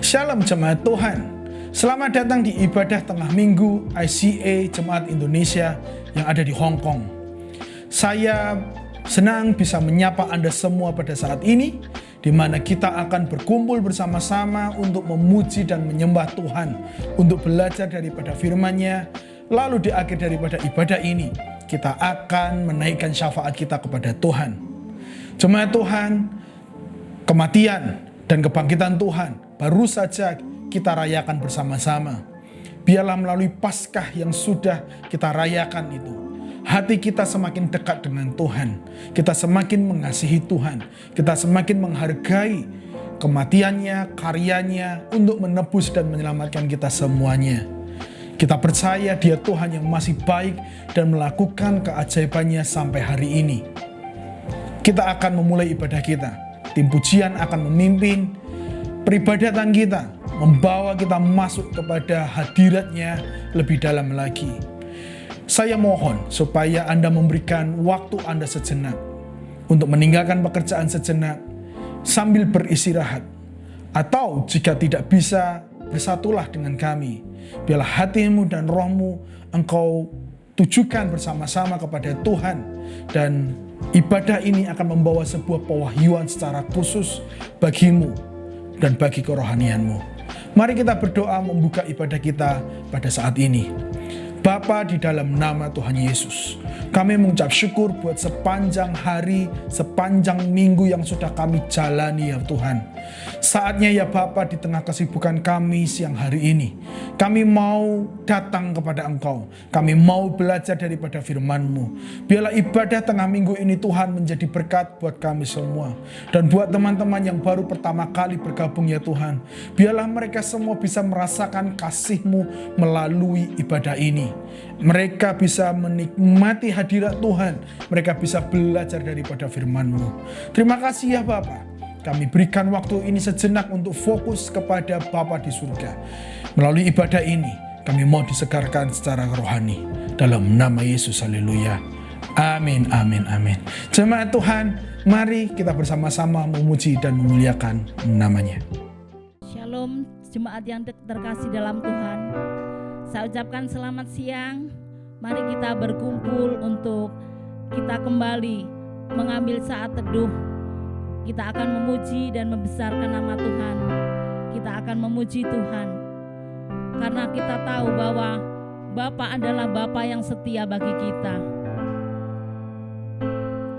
Shalom jemaat Tuhan. Selamat datang di ibadah tengah minggu ICA Jemaat Indonesia yang ada di Hong Kong. Saya senang bisa menyapa Anda semua pada saat ini, di mana kita akan berkumpul bersama-sama untuk memuji dan menyembah Tuhan, untuk belajar daripada firman-Nya. Lalu di akhir daripada ibadah ini, kita akan menaikkan syafaat kita kepada Tuhan. Jemaat Tuhan, kematian dan kebangkitan Tuhan baru saja kita rayakan bersama-sama. Biarlah melalui Paskah yang sudah kita rayakan itu, hati kita semakin dekat dengan Tuhan. Kita semakin mengasihi Tuhan. Kita semakin menghargai kematiannya, karyanya untuk menebus dan menyelamatkan kita semuanya. Kita percaya Dia Tuhan yang masih baik dan melakukan keajaibannya sampai hari ini. Kita akan memulai ibadah kita. Tim pujian akan memimpin peribadatan kita, membawa kita masuk kepada hadirat-Nya lebih dalam lagi. Saya mohon supaya Anda memberikan waktu Anda sejenak untuk meninggalkan pekerjaan sejenak sambil beristirahat. Atau jika tidak bisa, bersatulah dengan kami. Biarlah hatimu dan rohmu Engkau tujukan bersama-sama kepada Tuhan, dan ibadah ini akan membawa sebuah pewahyuan secara khusus bagimu dan bagi kerohanianmu. Mari kita berdoa membuka ibadah kita pada saat ini. Bapa, di dalam nama Tuhan Yesus, kami mengucap syukur buat sepanjang hari, sepanjang minggu yang sudah kami jalani ya Tuhan. Saatnya ya Bapa, di tengah kesibukan kami siang hari ini, kami mau datang kepada Engkau. Kami mau belajar daripada firman-Mu. Biarlah ibadah tengah minggu ini Tuhan menjadi berkat buat kami semua. Dan buat teman-teman yang baru pertama kali bergabung ya Tuhan, biarlah mereka semua bisa merasakan kasih-Mu melalui ibadah ini. Mereka bisa menikmati hadirat Tuhan. Mereka bisa belajar daripada firman-Mu. Terima kasih ya Bapa. Kami berikan waktu ini sejenak untuk fokus kepada Bapa di surga. Melalui ibadah ini, kami mau disegarkan secara rohani. Dalam nama Yesus, haleluya. Amin, amin, amin. Jemaat Tuhan, mari kita bersama-sama memuji dan memuliakan nama-Nya. Shalom, jemaat yang terkasih dalam Tuhan. Saya ucapkan selamat siang. Mari kita berkumpul untuk kita kembali mengambil saat teduh. Kita akan memuji dan membesarkan nama Tuhan. Kita akan memuji Tuhan karena kita tahu bahwa Bapa adalah Bapa yang setia bagi kita,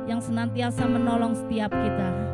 yang senantiasa menolong setiap kita.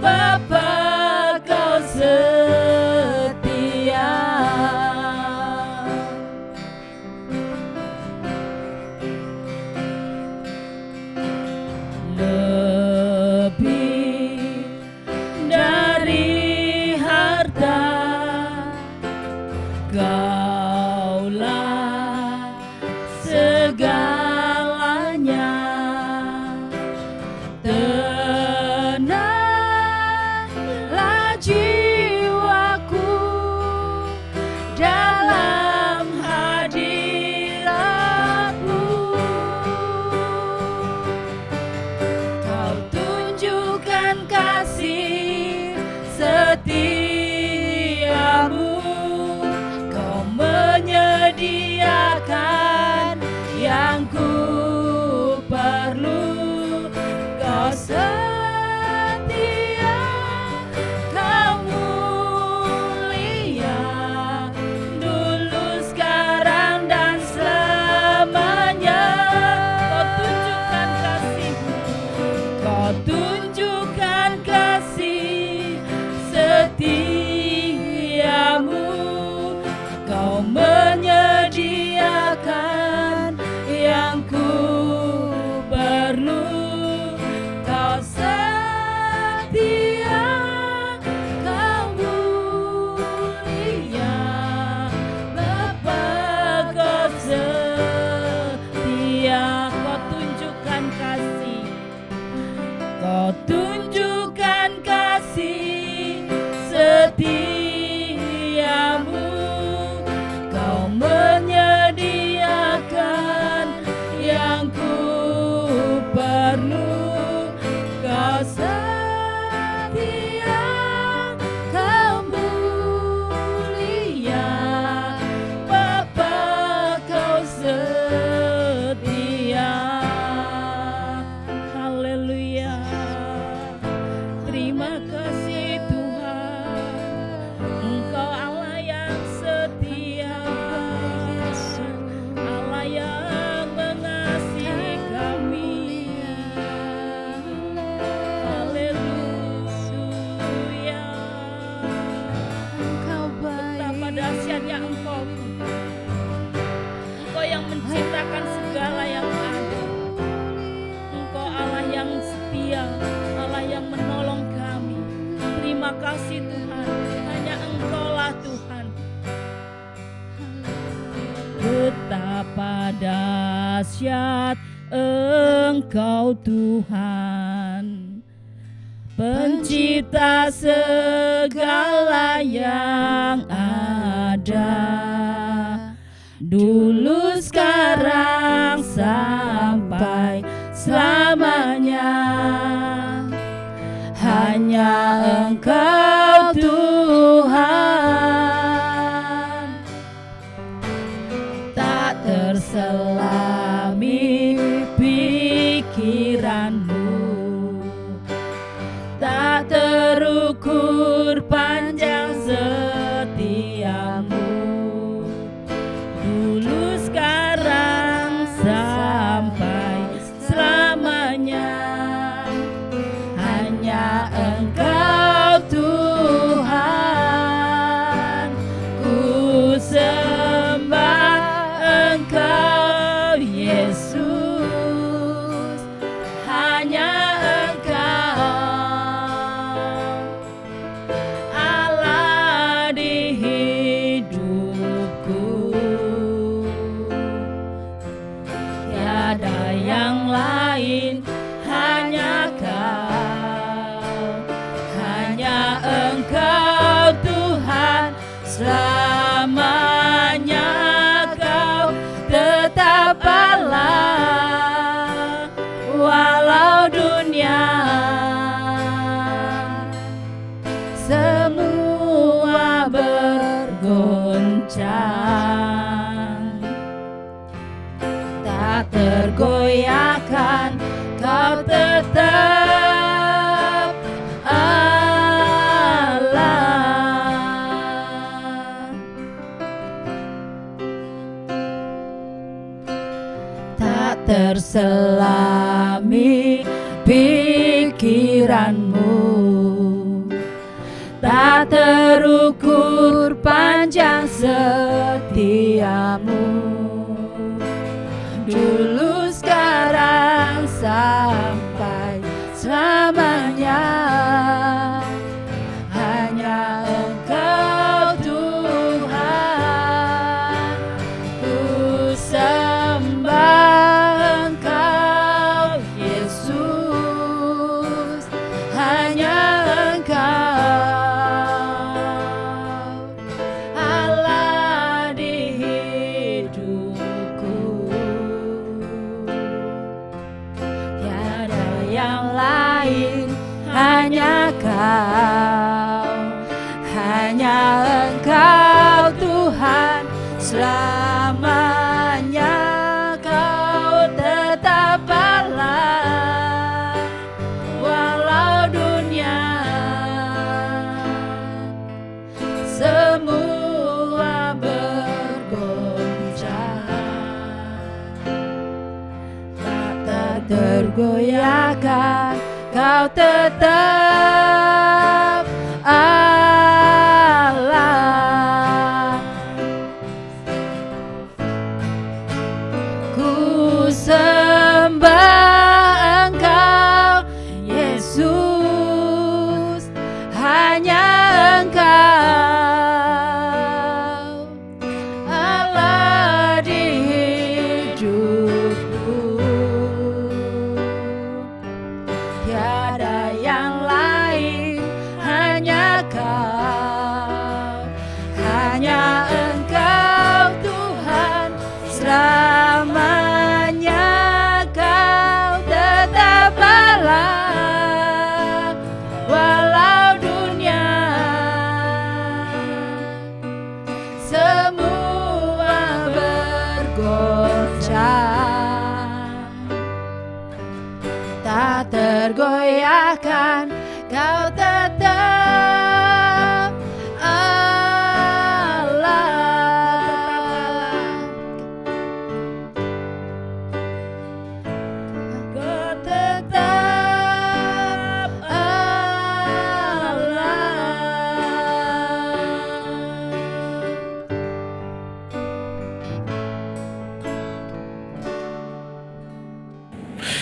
Bapa kau setia. kasih setiamu, Kau menyediakan yang ku perlu. Kau setia, Kau mulia, dulu, sekarang, dan selamanya. Kau tunjukkan kasih-Mu, Kau tunjukkan kasih setiamu, Kau menyediakan yang ku perlu. Kau setia, Kau mulia, Bapa, Kau setia. Kau tunjukkan kasih, Kau tunjukkan kasih setiamu, Kau menyediakan yang ku perlu. Kau setia, Kau mulia, Bapa, Kau setia. Haleluya. Terima kasih Tuhan, Engkau Allah yang setia, Allah yang mengasihi kami. Haleluya. Betapa dahsyatnya Engkau, Engkau yang menciptakan segala yang ada. Engkau Allah yang setia, Allah yang menolong kami. Terima kasih Tuhan, hanya Engkaulah Tuhan. Betapa dahsyat Engkau Tuhan, Pencipta segala yang ada, dulu, sekarang, sampai selamanya. Hanya Engkau Tuhan, tak terselami pikiran-Mu, tak terukur panjang setiamu, dulu, sekarang, sampai selamanya. Hanya Engkau Tuhan, ku sembah Engkau Yesus. Hanya Engkau Allah di hidupku, tiada yang lain, hanya Kau, hanya Engkau Tuhan. Selamanya Kau tetap Allah, walau dunia semua bergoncang, tak tergoyahkan, Kau tetap Allah. Tak terselami pikiran-Mu, tak terukur panjang setiamu, dulu, sekarang, sampai selamanya. Hanya Engkau Tuhan, ku sembah Engkau Yesus. Hanya Engkau Allah di hidupku, tiada yang lain, hanya hanya Engkau Tuhan, selamanya Kau tetap Allah, walau dunia semua bergoncang, tak tergoyahkan, Kau tetap Allah. Ku sembah Engkau Yesus, hanya Engkau Allah di hidupku, tiada yang lain, hanya Kau, hanya Engkau Tuhan, selamanya Kau tetap Allah, walau dunia semua bergoncang, tak tergoyahkan, Kau tetap Allah. Kau tetap Allah.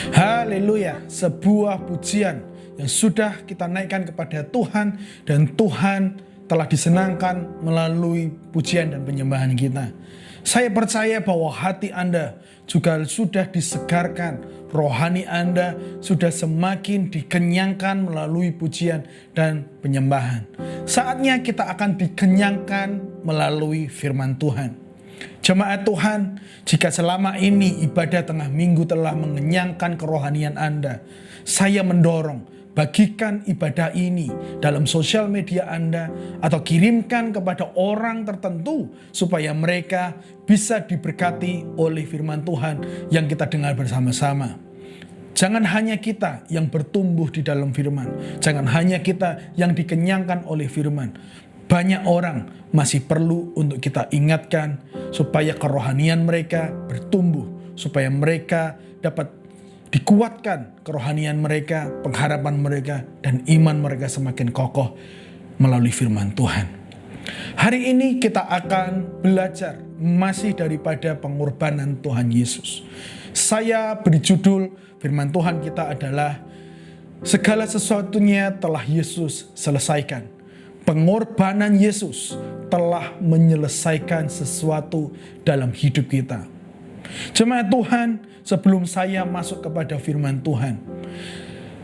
Haleluya, sebuah pujian yang sudah kita naikkan kepada Tuhan, dan Tuhan telah disenangkan melalui pujian dan penyembahan kita. Saya percaya bahwa hati Anda juga sudah disegarkan, rohani Anda sudah semakin dikenyangkan melalui pujian dan penyembahan. Saatnya kita akan dikenyangkan melalui firman Tuhan. Jemaat Tuhan, jika selama ini ibadah tengah minggu telah mengenyangkan kerohanian Anda, saya mendorong, bagikan ibadah ini dalam sosial media Anda atau kirimkan kepada orang tertentu supaya mereka bisa diberkati oleh firman Tuhan yang kita dengar bersama-sama. Jangan hanya kita yang bertumbuh di dalam firman, jangan hanya kita yang dikenyangkan oleh firman. Banyak orang masih perlu untuk kita ingatkan supaya kerohanian mereka bertumbuh, supaya mereka dapat dikuatkan kerohanian mereka, pengharapan mereka, dan iman mereka semakin kokoh melalui firman Tuhan. Hari ini kita akan belajar masih daripada pengorbanan Tuhan Yesus. Saya beri judul firman Tuhan kita adalah segala sesuatunya telah Yesus selesaikan. Pengorbanan Yesus telah menyelesaikan sesuatu dalam hidup kita. Jemaat Tuhan, sebelum saya masuk kepada firman Tuhan,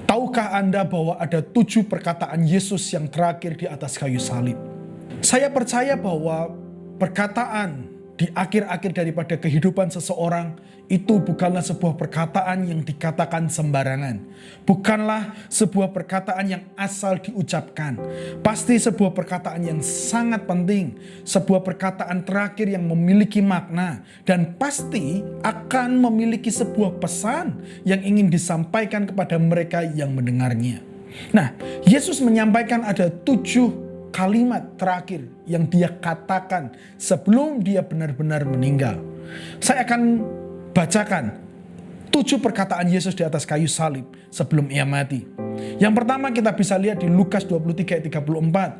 tahukah Anda bahwa ada 7 perkataan Yesus yang terakhir di atas kayu salib? Saya percaya bahwa perkataan di akhir-akhir daripada kehidupan seseorang itu bukanlah sebuah perkataan yang dikatakan sembarangan. Bukanlah sebuah perkataan yang asal diucapkan. Pasti sebuah perkataan yang sangat penting. Sebuah perkataan terakhir yang memiliki makna. Dan pasti akan memiliki sebuah pesan yang ingin disampaikan kepada mereka yang mendengarnya. Nah, Yesus menyampaikan ada 7 kalimat terakhir yang dia katakan sebelum dia benar-benar meninggal. Saya akan bacakan 7 perkataan Yesus di atas kayu salib sebelum ia mati. Yang pertama kita bisa lihat di Lukas 23 ayat 34.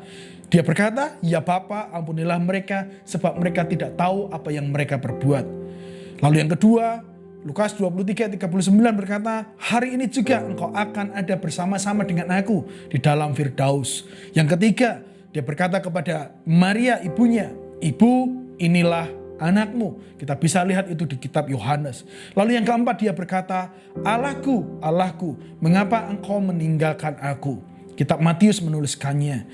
Dia berkata, "Ya Bapa, ampunilah mereka sebab mereka tidak tahu apa yang mereka perbuat." Lalu yang kedua, Lukas 23 ayat 39 berkata, "Hari ini juga engkau akan ada bersama-sama dengan aku di dalam Firdaus." Yang ketiga, dia berkata kepada Maria ibunya, "Ibu, inilah anakmu." Kita bisa lihat itu di kitab Yohanes. Lalu yang keempat dia berkata, "Allahku, Allahku, mengapa engkau meninggalkan aku?" Kitab Matius menuliskannya.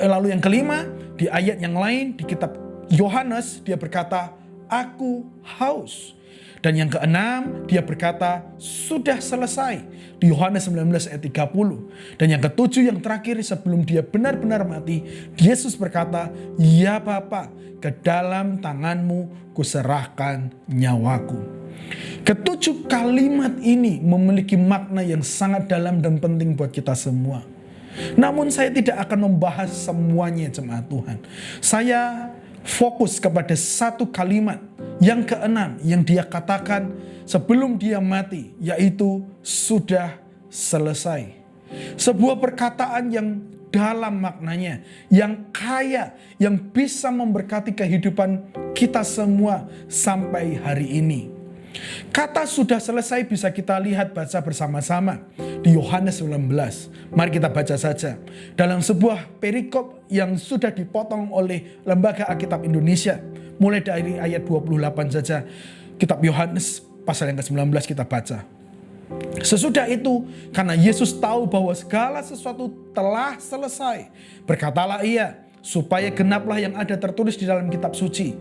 Lalu yang kelima, di ayat yang lain di kitab Yohanes dia berkata, "Aku haus." Dan yang keenam, dia berkata, sudah selesai. Di Yohanes 19 ayat 30. Dan yang ketujuh, yang terakhir, sebelum dia benar-benar mati, Yesus berkata, ya Bapa, ke dalam tanganmu kuserahkan nyawaku. Ketujuh kalimat ini memiliki makna yang sangat dalam dan penting buat kita semua. Namun saya tidak akan membahas semuanya jemaat Tuhan. Saya fokus kepada satu kalimat yang keenam yang dia katakan sebelum dia mati, yaitu sudah selesai. Sebuah perkataan yang dalam maknanya, yang kaya, yang bisa memberkati kehidupan kita semua sampai hari ini. Kata sudah selesai bisa kita lihat baca bersama-sama di Yohanes 19. Mari kita baca saja. Dalam sebuah perikop yang sudah dipotong oleh Lembaga Alkitab Indonesia, mulai dari ayat 28 saja. Kitab Yohanes pasal yang ke-19 kita baca. Sesudah itu, karena Yesus tahu bahwa segala sesuatu telah selesai, berkatalah ia, supaya genaplah yang ada tertulis di dalam kitab suci.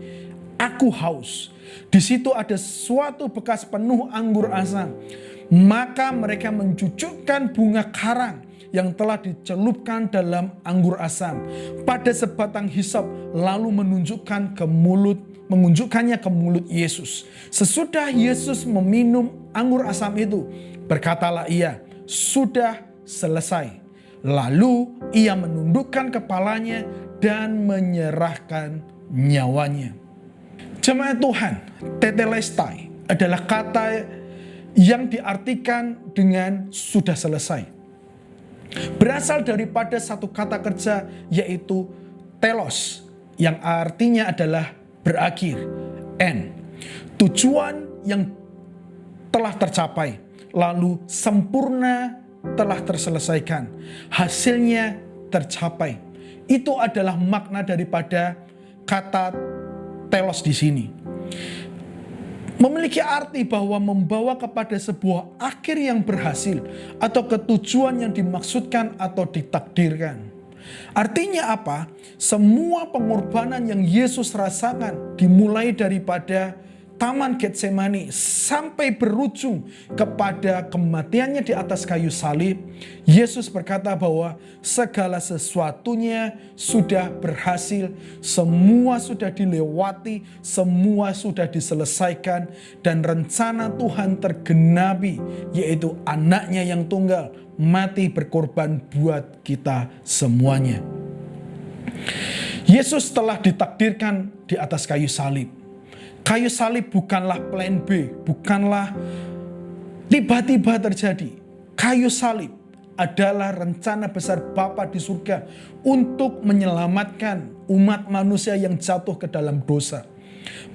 Aku haus. Di situ ada suatu bekas penuh anggur asam. Maka mereka mencucukkan bunga karang yang telah dicelupkan dalam anggur asam pada sebatang hisop, lalu menunjukkannya ke mulut Yesus. Sesudah Yesus meminum anggur asam itu, berkatalah ia, sudah selesai. Lalu ia menundukkan kepalanya dan menyerahkan nyawanya. Jemaat Tuhan, tetelestai adalah kata yang diartikan dengan sudah selesai. Berasal daripada satu kata kerja yaitu telos, yang artinya adalah berakhir, end. Tujuan yang telah tercapai, lalu sempurna telah terselesaikan, hasilnya tercapai. Itu adalah makna daripada kata telos di sini. Memiliki arti bahwa membawa kepada sebuah akhir yang berhasil atau ketujuan yang dimaksudkan atau ditakdirkan. Artinya apa? Semua pengorbanan yang Yesus rasakan dimulai daripada Taman Getsemani sampai berujung kepada kematiannya di atas kayu salib. Yesus berkata bahwa segala sesuatunya sudah berhasil, semua sudah dilewati, semua sudah diselesaikan, dan rencana Tuhan tergenapi, yaitu anaknya yang tunggal mati berkorban buat kita semuanya. Yesus telah ditakdirkan di atas kayu salib. Kayu salib bukanlah plan B, bukanlah tiba-tiba terjadi. Kayu salib adalah rencana besar Bapa di surga untuk menyelamatkan umat manusia yang jatuh ke dalam dosa.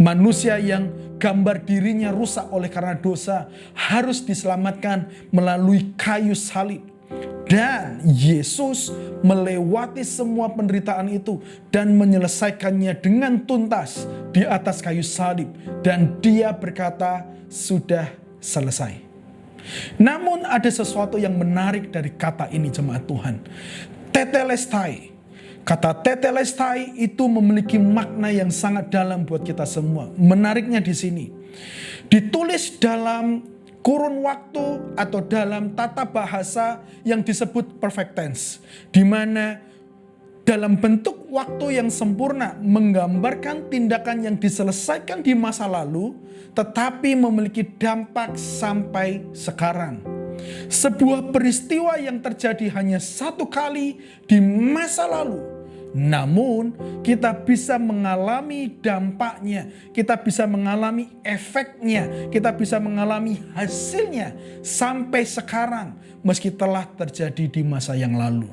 Manusia yang gambar dirinya rusak oleh karena dosa harus diselamatkan melalui kayu salib. Dan Yesus melewati semua penderitaan itu dan menyelesaikannya dengan tuntas di atas kayu salib. Dan dia berkata, sudah selesai. Namun ada sesuatu yang menarik dari kata ini jemaat Tuhan. Tetelestai. Kata tetelestai itu memiliki makna yang sangat dalam buat kita semua. Menariknya di sini. Ditulis dalam kurun waktu atau dalam tata bahasa yang disebut perfect tense, di mana dalam bentuk waktu yang sempurna menggambarkan tindakan yang diselesaikan di masa lalu tetapi memiliki dampak sampai sekarang. Sebuah peristiwa yang terjadi hanya satu kali di masa lalu, namun kita bisa mengalami dampaknya, kita bisa mengalami efeknya, kita bisa mengalami hasilnya sampai sekarang meski telah terjadi di masa yang lalu.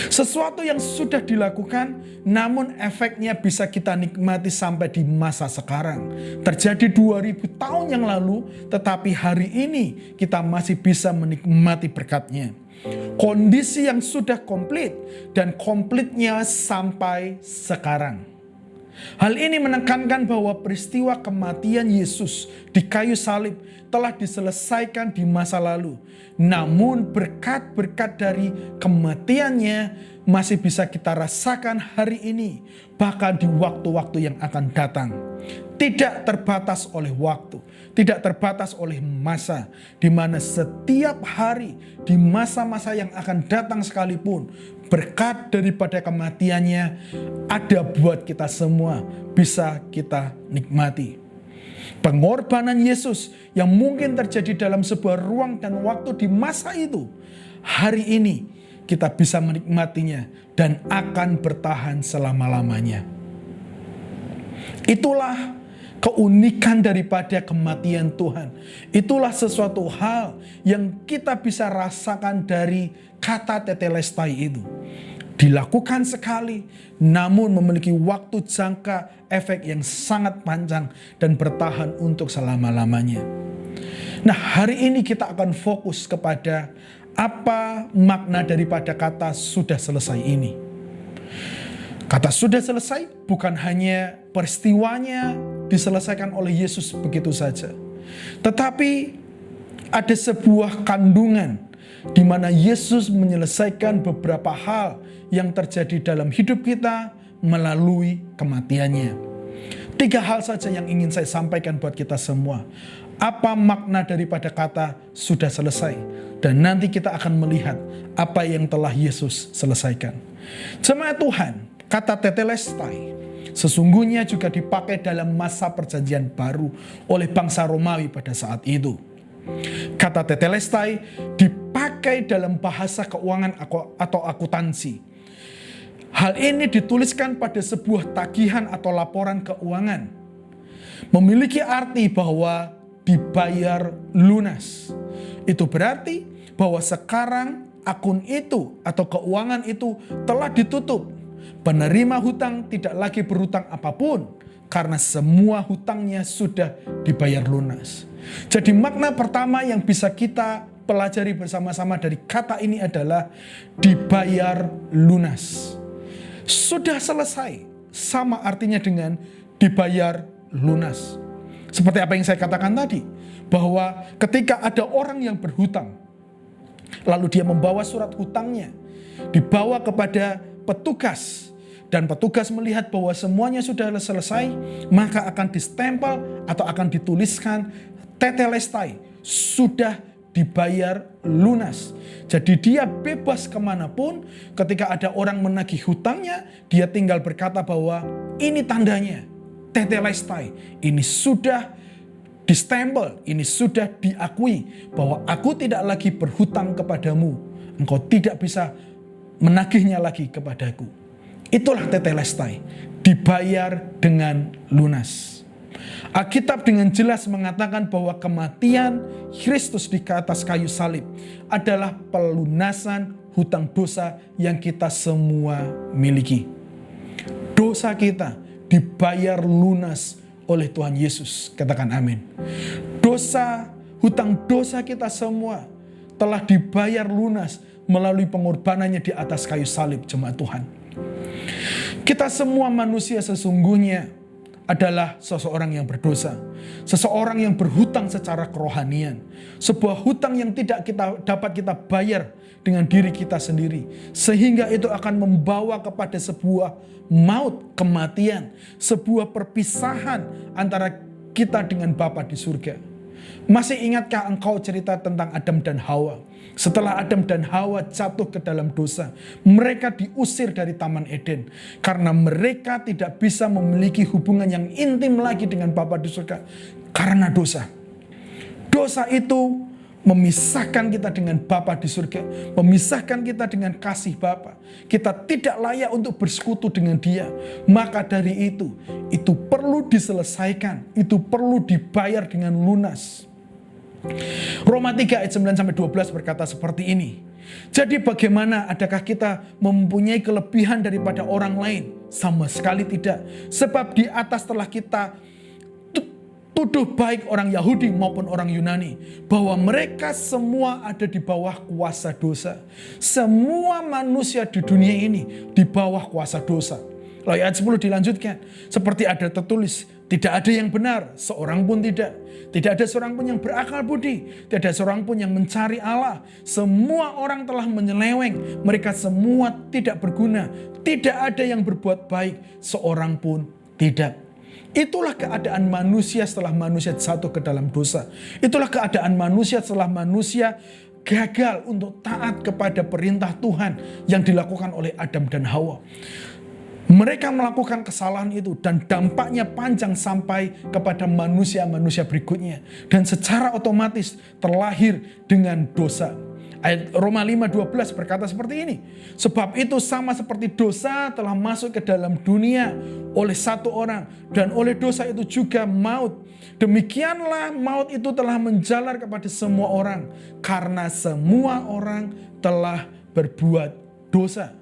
Sesuatu yang sudah dilakukan namun efeknya bisa kita nikmati sampai di masa sekarang. Terjadi 2000 tahun yang lalu tetapi hari ini kita masih bisa menikmati berkatnya. Kondisi yang sudah komplit dan komplitnya sampai sekarang. Hal ini menekankan bahwa peristiwa kematian Yesus di kayu salib telah diselesaikan di masa lalu. Namun berkat-berkat dari kematiannya masih bisa kita rasakan hari ini, bahkan di waktu-waktu yang akan datang. Tidak terbatas oleh waktu, tidak terbatas oleh masa, di mana setiap hari di masa-masa yang akan datang sekalipun, berkat daripada kematiannya ada buat kita semua bisa kita nikmati. Pengorbanan Yesus yang mungkin terjadi dalam sebuah ruang dan waktu di masa itu, hari ini kita bisa menikmatinya dan akan bertahan selama-lamanya. Itulah keunikan daripada kematian Tuhan. Itulah sesuatu hal yang kita bisa rasakan dari kata tetelestai itu. Dilakukan sekali, namun memiliki waktu jangka efek yang sangat panjang dan bertahan untuk selama-lamanya. Nah, hari ini kita akan fokus kepada apa makna daripada kata sudah selesai ini. Kata sudah selesai bukan hanya peristiwanya diselesaikan oleh Yesus begitu saja. Tetapi ada sebuah kandungan di mana Yesus menyelesaikan beberapa hal yang terjadi dalam hidup kita melalui kematiannya. 3 hal saja yang ingin saya sampaikan buat kita semua. Apa makna daripada kata sudah selesai? Dan nanti kita akan melihat apa yang telah Yesus selesaikan. Jemaat Tuhan, kata tetelestai sesungguhnya juga dipakai dalam masa perjanjian baru oleh bangsa Romawi pada saat itu. Kata tetelestai dipakai dalam bahasa keuangan atau akuntansi. Hal ini dituliskan pada sebuah tagihan atau laporan keuangan. Memiliki arti bahwa dibayar lunas. Itu berarti bahwa sekarang akun itu atau keuangan itu telah ditutup. Penerima hutang tidak lagi berhutang apapun karena semua hutangnya sudah dibayar lunas. Jadi makna pertama yang bisa kita pelajari bersama-sama dari kata ini adalah dibayar lunas. Sudah selesai, sama artinya dengan dibayar lunas. Seperti apa yang saya katakan tadi, bahwa ketika ada orang yang berhutang, lalu dia membawa surat hutangnya, dibawa kepada petugas, dan petugas melihat bahwa semuanya sudah selesai, maka akan distempel atau akan dituliskan tetelestai, sudah dibayar lunas. Jadi dia bebas kemanapun, ketika ada orang menagih hutangnya, dia tinggal berkata bahwa ini tandanya, tetelestai, ini sudah distempel, ini sudah diakui bahwa aku tidak lagi berhutang kepadamu, engkau tidak bisa menagihnya lagi kepadaku. Itulah tetelestai, dibayar dengan lunas. Alkitab dengan jelas mengatakan bahwa kematian Kristus di atas kayu salib adalah pelunasan hutang dosa yang kita semua miliki. Dosa kita dibayar lunas oleh Tuhan Yesus. Katakan amin. Hutang dosa kita semua telah dibayar lunas melalui pengorbanannya di atas kayu salib, jemaat Tuhan. Kita semua manusia sesungguhnya adalah seseorang yang berdosa, seseorang yang berhutang secara kerohanian, sebuah hutang yang tidak dapat kita bayar dengan diri kita sendiri, sehingga itu akan membawa kepada sebuah maut, kematian, sebuah perpisahan antara kita dengan Bapa di surga. Masih ingatkah engkau cerita tentang Adam dan Hawa? Setelah Adam dan Hawa jatuh ke dalam dosa, mereka diusir dari Taman Eden karena mereka tidak bisa memiliki hubungan yang intim lagi dengan Bapa di surga karena dosa. Dosa itu memisahkan kita dengan Bapa di surga, memisahkan kita dengan kasih Bapa. Kita tidak layak untuk bersekutu dengan Dia. Maka dari itu perlu diselesaikan, itu perlu dibayar dengan lunas. Roma 3 ayat 9-12 berkata seperti ini. Jadi bagaimana, adakah kita mempunyai kelebihan daripada orang lain? Sama sekali tidak. Sebab di atas telah kita tuduh baik orang Yahudi maupun orang Yunani, bahwa mereka semua ada di bawah kuasa dosa. Semua manusia di dunia ini di bawah kuasa dosa. Lalu ayat 10 dilanjutkan. Seperti ada tertulis, Tidak ada yang benar, seorang pun tidak. Tidak ada seorang pun yang berakal budi. Tidak ada seorang pun yang mencari Allah. Semua orang telah menyeleweng. Mereka semua tidak berguna. Tidak ada yang berbuat baik, seorang pun tidak. Itulah keadaan manusia setelah manusia jatuh ke dalam dosa. Itulah keadaan manusia setelah manusia gagal untuk taat kepada perintah Tuhan yang dilakukan oleh Adam dan Hawa. Mereka melakukan kesalahan itu dan dampaknya panjang sampai kepada manusia-manusia berikutnya. Dan secara otomatis terlahir dengan dosa. Ayat Roma 5:12 berkata seperti ini. Sebab itu sama seperti dosa telah masuk ke dalam dunia oleh satu orang. Dan oleh dosa itu juga maut. Demikianlah maut itu telah menjalar kepada semua orang. Karena semua orang telah berbuat dosa.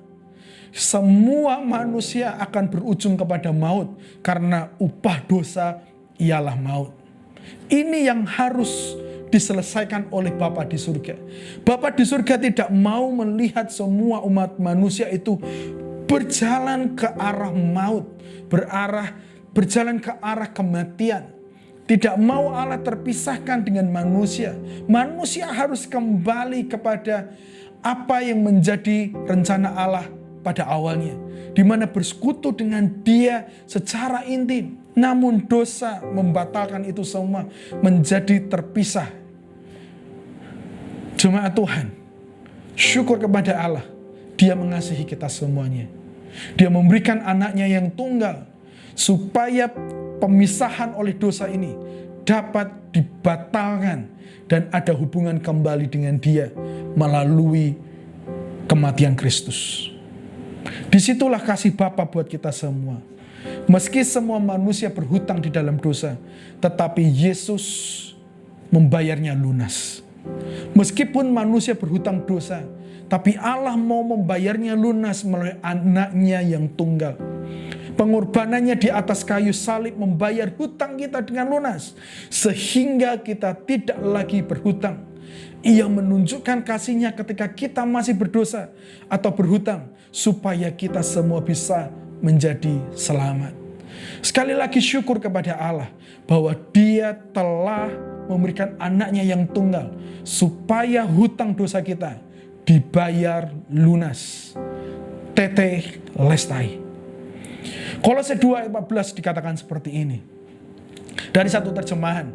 Semua manusia akan berujung kepada maut. Karena upah dosa ialah maut. Ini yang harus diselesaikan oleh Bapa di surga. Bapa di surga tidak mau melihat semua umat manusia itu berjalan ke arah maut. Berjalan ke arah kematian. Tidak mau Allah terpisahkan dengan manusia. Manusia harus kembali kepada apa yang menjadi rencana Allah pada awalnya, di mana bersekutu dengan Dia secara intim. Namun dosa membatalkan itu semua, menjadi terpisah. Jemaat Tuhan, syukur kepada Allah, Dia mengasihi kita semuanya. Dia memberikan anaknya yang tunggal, supaya pemisahan oleh dosa ini dapat dibatalkan dan ada hubungan kembali dengan Dia melalui kematian Kristus. Disitulah kasih Bapa buat kita semua. Meski semua manusia berhutang di dalam dosa, tetapi Yesus membayarnya lunas. Meskipun manusia berhutang dosa, tapi Allah mau membayarnya lunas melalui anaknya yang tunggal. Pengorbanannya di atas kayu salib membayar hutang kita dengan lunas, sehingga kita tidak lagi berhutang. Ia menunjukkan kasih-Nya ketika kita masih berdosa atau berhutang, supaya kita semua bisa menjadi selamat. Sekali lagi syukur kepada Allah bahwa Dia telah memberikan anaknya yang tunggal, supaya hutang dosa kita dibayar lunas. Tetelestai. Kolose 2 ayat 14 dikatakan seperti ini. Dari satu terjemahan,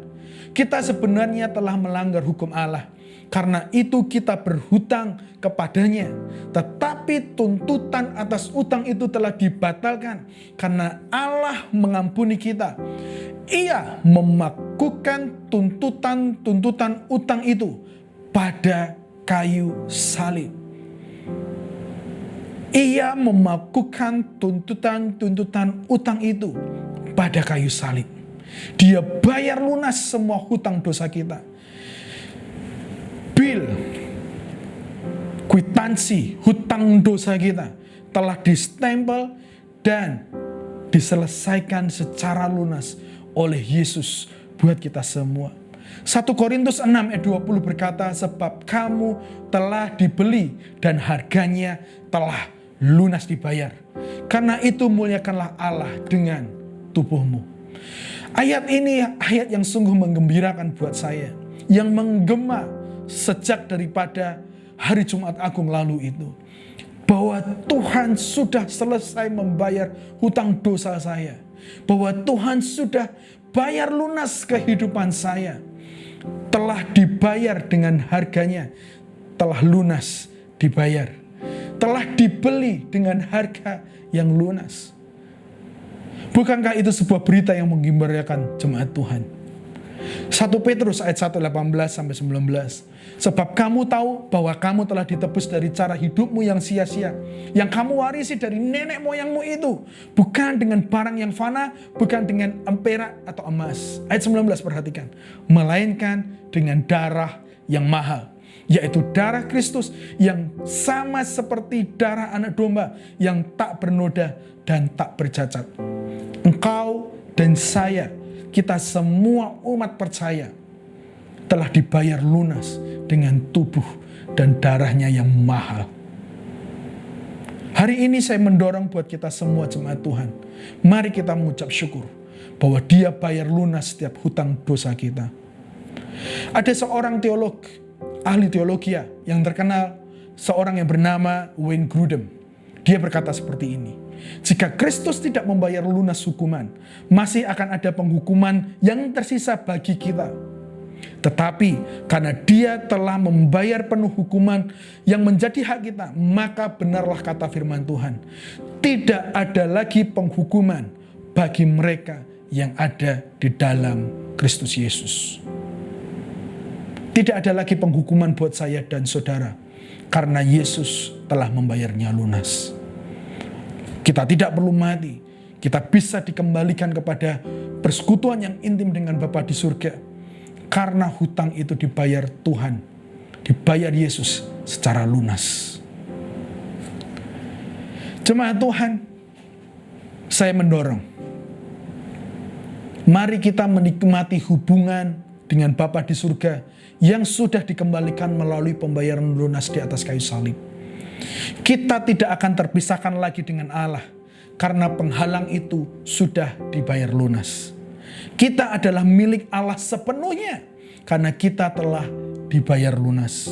kita sebenarnya telah melanggar hukum Allah. Karena itu kita berhutang kepadanya. Tetapi tuntutan atas utang itu telah dibatalkan. Karena Allah mengampuni kita. Ia memakukan tuntutan utang itu pada kayu salib. Ia memakukan tuntutan utang itu pada kayu salib. Dia bayar lunas semua hutang dosa kita. Bil, kwitansi, hutang dosa kita telah distempel dan diselesaikan secara lunas oleh Yesus buat kita semua. 1 Korintus 6 ayat 20 berkata, sebab kamu telah dibeli dan harganya telah lunas dibayar. Karena itu muliakanlah Allah dengan tubuhmu. Ayat ini ayat yang sungguh menggembirakan buat saya, yang menggema sejak daripada hari Jumat Agung lalu itu, bahwa Tuhan sudah selesai membayar hutang dosa saya, bahwa Tuhan sudah bayar lunas kehidupan saya, telah dibayar dengan harganya, telah lunas dibayar, telah dibeli dengan harga yang lunas. Bukankah itu sebuah berita yang menggembirakan jemaat Tuhan? 1 Petrus ayat 1:18-19. Sebab kamu tahu bahwa kamu telah ditebus dari cara hidupmu yang sia-sia, yang kamu warisi dari nenek moyangmu itu, bukan dengan barang yang fana, bukan dengan perak atau emas. Ayat 19 perhatikan. Melainkan dengan darah yang mahal, yaitu darah Kristus yang sama seperti darah anak domba yang tak bernoda dan tak bercacat. Engkau dan saya, kita semua umat percaya, telah dibayar lunas dengan tubuh dan darahnya yang mahal. Hari ini saya mendorong buat kita semua jemaat Tuhan. Mari kita mengucap syukur bahwa dia bayar lunas setiap hutang dosa kita. Ada seorang teolog, ahli teologi yang terkenal, seorang yang bernama Wayne Grudem. Dia berkata seperti ini, jika Kristus tidak membayar lunas hukuman, masih akan ada penghukuman yang tersisa bagi kita. Tetapi karena dia telah membayar penuh hukuman yang menjadi hak kita, maka benarlah kata firman Tuhan, tidak ada lagi penghukuman bagi mereka yang ada di dalam Kristus Yesus. Tidak ada lagi penghukuman buat saya dan saudara, karena Yesus telah membayarnya lunas. Kita tidak perlu mati, kita bisa dikembalikan kepada persekutuan yang intim dengan Bapa di surga, karena hutang itu dibayar Tuhan, dibayar Yesus secara lunas. Jemaat Tuhan, saya mendorong, mari kita menikmati hubungan dengan Bapa di surga yang sudah dikembalikan melalui pembayaran lunas di atas kayu salib. Kita tidak akan terpisahkan lagi dengan Allah, karena penghalang itu sudah dibayar lunas. Kita adalah milik Allah sepenuhnya, karena kita telah dibayar lunas.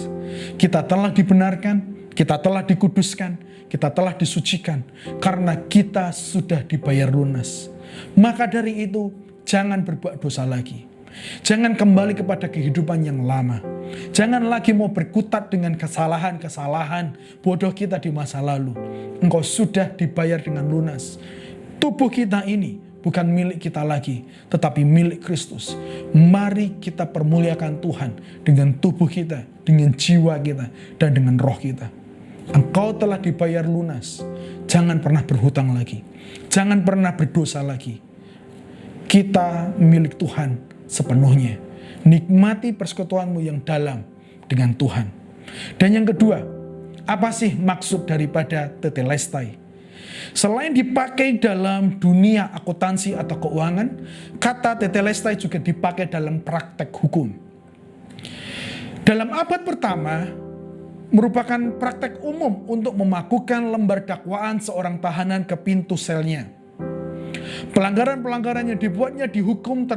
Kita telah dibenarkan, kita telah dikuduskan, kita telah disucikan, karena kita sudah dibayar lunas. Maka dari itu, jangan berbuat dosa lagi. Jangan kembali kepada kehidupan yang lama. Jangan lagi mau berkutat dengan kesalahan-kesalahan bodoh kita di masa lalu. Engkau sudah dibayar dengan lunas. Tubuh kita ini bukan milik kita lagi, tetapi milik Kristus. Mari kita permuliakan Tuhan dengan tubuh kita, dengan jiwa kita, dan dengan roh kita. Engkau telah dibayar lunas. Jangan pernah berhutang lagi. Jangan pernah berdosa lagi. Kita milik Tuhan sepenuhnya. Nikmati persekutuanmu yang dalam dengan Tuhan. Dan yang kedua, apa sih maksud daripada tetelestai? Selain dipakai dalam dunia akuntansi atau keuangan, kata tetelestai juga dipakai dalam praktek hukum. Dalam abad pertama, merupakan praktek umum untuk memakukan lembar dakwaan seorang tahanan ke pintu selnya. Pelanggaran-pelanggaran yang dibuatnya dihukum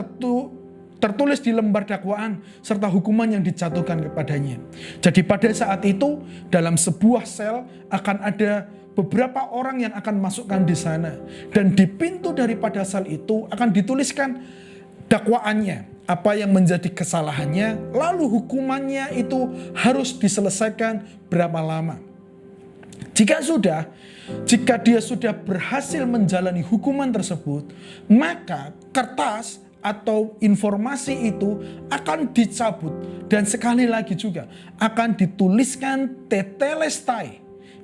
tertulis di lembar dakwaan serta hukuman yang dijatuhkan kepadanya. Jadi pada saat itu dalam sebuah sel akan ada beberapa orang yang akan masukkan di sana, dan di pintu daripada sel itu akan dituliskan dakwaannya, apa yang menjadi kesalahannya, lalu hukumannya itu harus diselesaikan berapa lama. Jika dia sudah berhasil menjalani hukuman tersebut, maka kertas atau informasi itu akan dicabut, dan sekali lagi juga akan dituliskan tetelestai,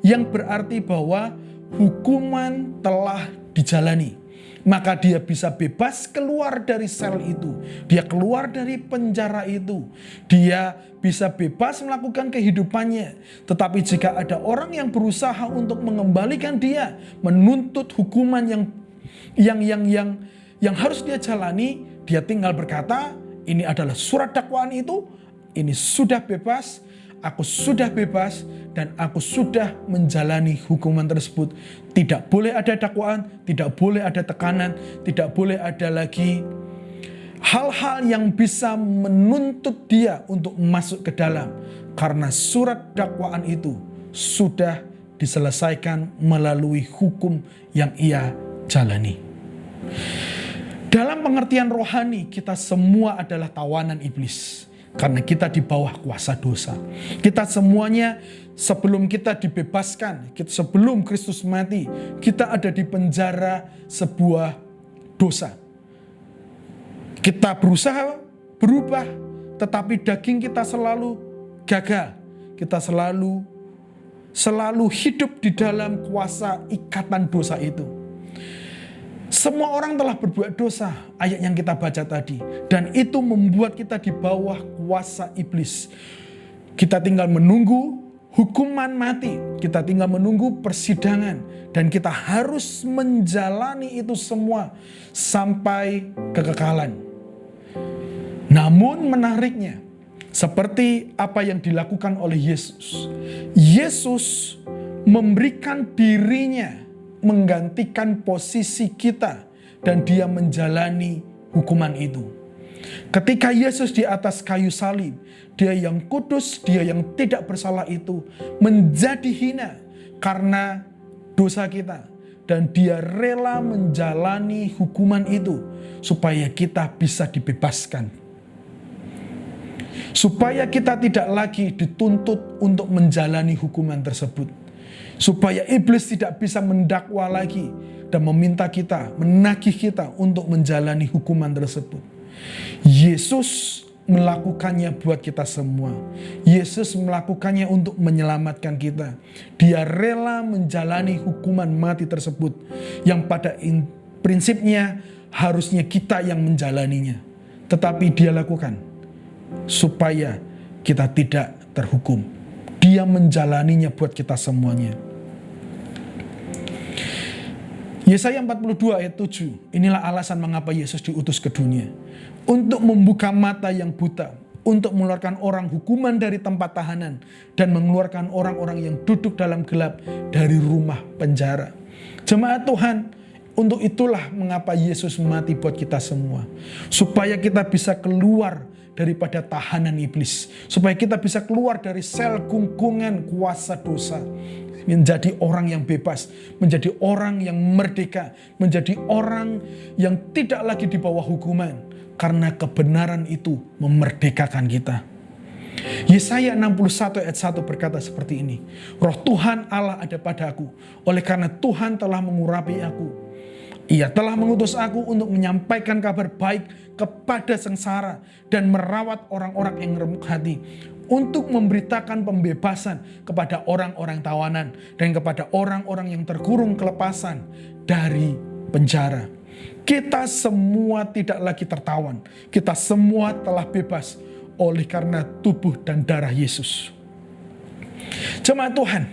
yang berarti bahwa hukuman telah dijalani. Maka dia bisa bebas keluar dari sel itu, dia keluar dari penjara itu, dia bisa bebas melakukan kehidupannya. Tetapi jika ada orang yang berusaha untuk mengembalikan dia, menuntut hukuman yang harus dia jalani, dia tinggal berkata, ini adalah surat dakwaan itu, ini sudah bebas, aku sudah bebas, dan aku sudah menjalani hukuman tersebut. Tidak boleh ada dakwaan, tidak boleh ada tekanan, tidak boleh ada lagi hal-hal yang bisa menuntut dia untuk masuk ke dalam. Karena surat dakwaan itu sudah diselesaikan melalui hukum yang ia jalani. Dalam pengertian rohani, kita semua adalah tawanan iblis. Karena kita di bawah kuasa dosa. Kita semuanya sebelum kita dibebaskan, sebelum Kristus mati, kita ada di penjara sebuah dosa. Kita berusaha berubah, tetapi daging kita selalu gagal. Kita selalu hidup di dalam kuasa ikatan dosa itu. Semua orang telah berbuat dosa, ayat yang kita baca tadi. Dan itu membuat kita di bawah kuasa iblis. Kita tinggal menunggu hukuman mati. Kita tinggal menunggu persidangan. Dan kita harus menjalani itu semua sampai kekekalan. Namun menariknya, seperti apa yang dilakukan oleh Yesus. Yesus memberikan dirinya, menggantikan posisi kita dan dia menjalani hukuman itu. Ketika Yesus di atas kayu salib, dia yang kudus, dia yang tidak bersalah itu menjadi hina karena dosa kita. Dan dia rela menjalani hukuman itu supaya kita bisa dibebaskan. Supaya kita tidak lagi dituntut untuk menjalani hukuman tersebut. Supaya iblis tidak bisa mendakwa lagi dan meminta kita, menagih kita untuk menjalani hukuman tersebut. Yesus melakukannya buat kita semua. Yesus melakukannya untuk menyelamatkan kita. Dia rela menjalani hukuman mati tersebut yang pada prinsipnya harusnya kita yang menjalaninya. Tetapi dia lakukan supaya kita tidak terhukum. Dia menjalaninya buat kita semuanya. Yesaya 42 ayat 7. Inilah alasan mengapa Yesus diutus ke dunia. Untuk membuka mata yang buta. Untuk mengeluarkan orang hukuman dari tempat tahanan. Dan mengeluarkan orang-orang yang duduk dalam gelap dari rumah penjara. Jemaat Tuhan, untuk itulah mengapa Yesus mati buat kita semua. Supaya kita bisa keluar daripada tahanan iblis. Supaya kita bisa keluar dari sel gungkungan kuasa dosa. Menjadi orang yang bebas, menjadi orang yang merdeka, menjadi orang yang tidak lagi di bawah hukuman, karena kebenaran itu memerdekakan kita. Yesaya 61 ayat 1 berkata seperti ini, Roh Tuhan Allah ada padaku, oleh karena Tuhan telah mengurapi aku. Ia telah mengutus aku untuk menyampaikan kabar baik kepada sengsara dan merawat orang-orang yang remuk hati, untuk memberitakan pembebasan kepada orang-orang tawanan dan kepada orang-orang yang terkurung kelepasan dari penjara. Kita semua tidak lagi tertawan. Kita semua telah bebas oleh karena tubuh dan darah Yesus. Jemaat Tuhan,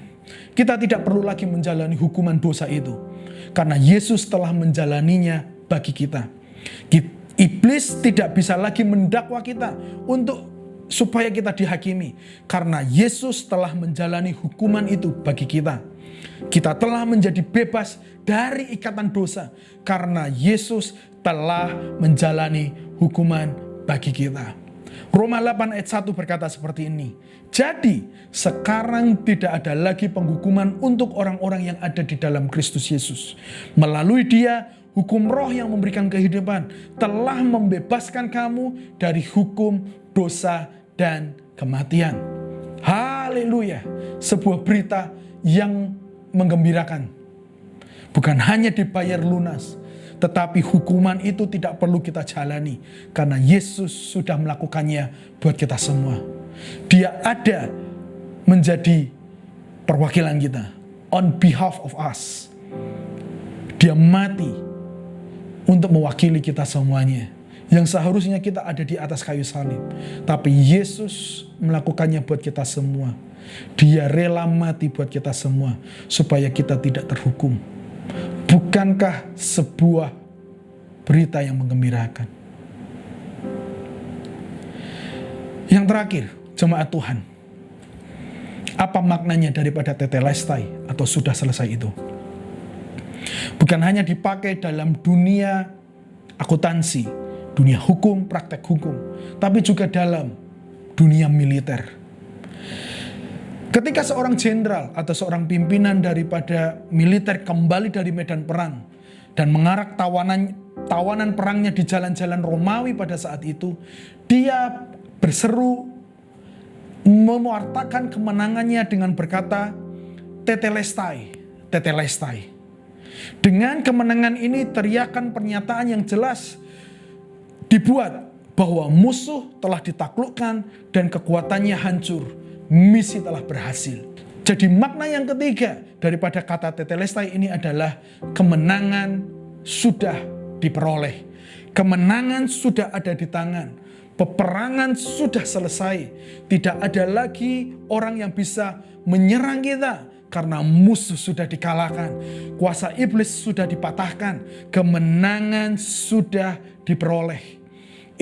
kita tidak perlu lagi menjalani hukuman dosa itu, karena Yesus telah menjalaninya bagi kita. Iblis tidak bisa lagi mendakwa kita supaya kita dihakimi, karena Yesus telah menjalani hukuman itu bagi kita. Kita telah menjadi bebas dari ikatan dosa karena Yesus telah menjalani hukuman bagi kita. Roma 8 ayat 1 berkata seperti ini. Jadi sekarang tidak ada lagi penghukuman untuk orang-orang yang ada di dalam Kristus Yesus. Melalui Dia, hukum roh yang memberikan kehidupan telah membebaskan kamu dari hukum dosa dan kematian. Haleluya. Sebuah berita yang menggembirakan. Bukan hanya dibayar lunas, tetapi hukuman itu tidak perlu kita jalani, karena Yesus sudah melakukannya buat kita semua. Dia ada menjadi perwakilan kita, on behalf of us. Dia mati untuk mewakili kita semuanya, yang seharusnya kita ada di atas kayu salib. Tapi Yesus melakukannya buat kita semua. Dia rela mati buat kita semua supaya kita tidak terhukum. Bukankah sebuah berita yang menggembirakan? Yang terakhir, jemaat Tuhan, apa maknanya daripada tetelestai atau sudah selesai itu? Bukan hanya dipakai dalam dunia akuntansi, dunia hukum, praktek hukum, tapi juga dalam dunia militer. Ketika seorang jenderal atau seorang pimpinan daripada militer kembali dari medan perang dan mengarak tawanan perangnya di jalan-jalan Romawi pada saat itu, dia berseru mewartakan kemenangannya dengan berkata, tetelestai, tetelestai. Dengan kemenangan ini teriakan pernyataan yang jelas dibuat bahwa musuh telah ditaklukkan dan kekuatannya hancur. Misi telah berhasil. Jadi makna yang ketiga daripada kata tetelestai ini adalah kemenangan sudah diperoleh. Kemenangan sudah ada di tangan. Peperangan sudah selesai. Tidak ada lagi orang yang bisa menyerang kita karena musuh sudah dikalahkan. Kuasa iblis sudah dipatahkan. Kemenangan sudah diperoleh.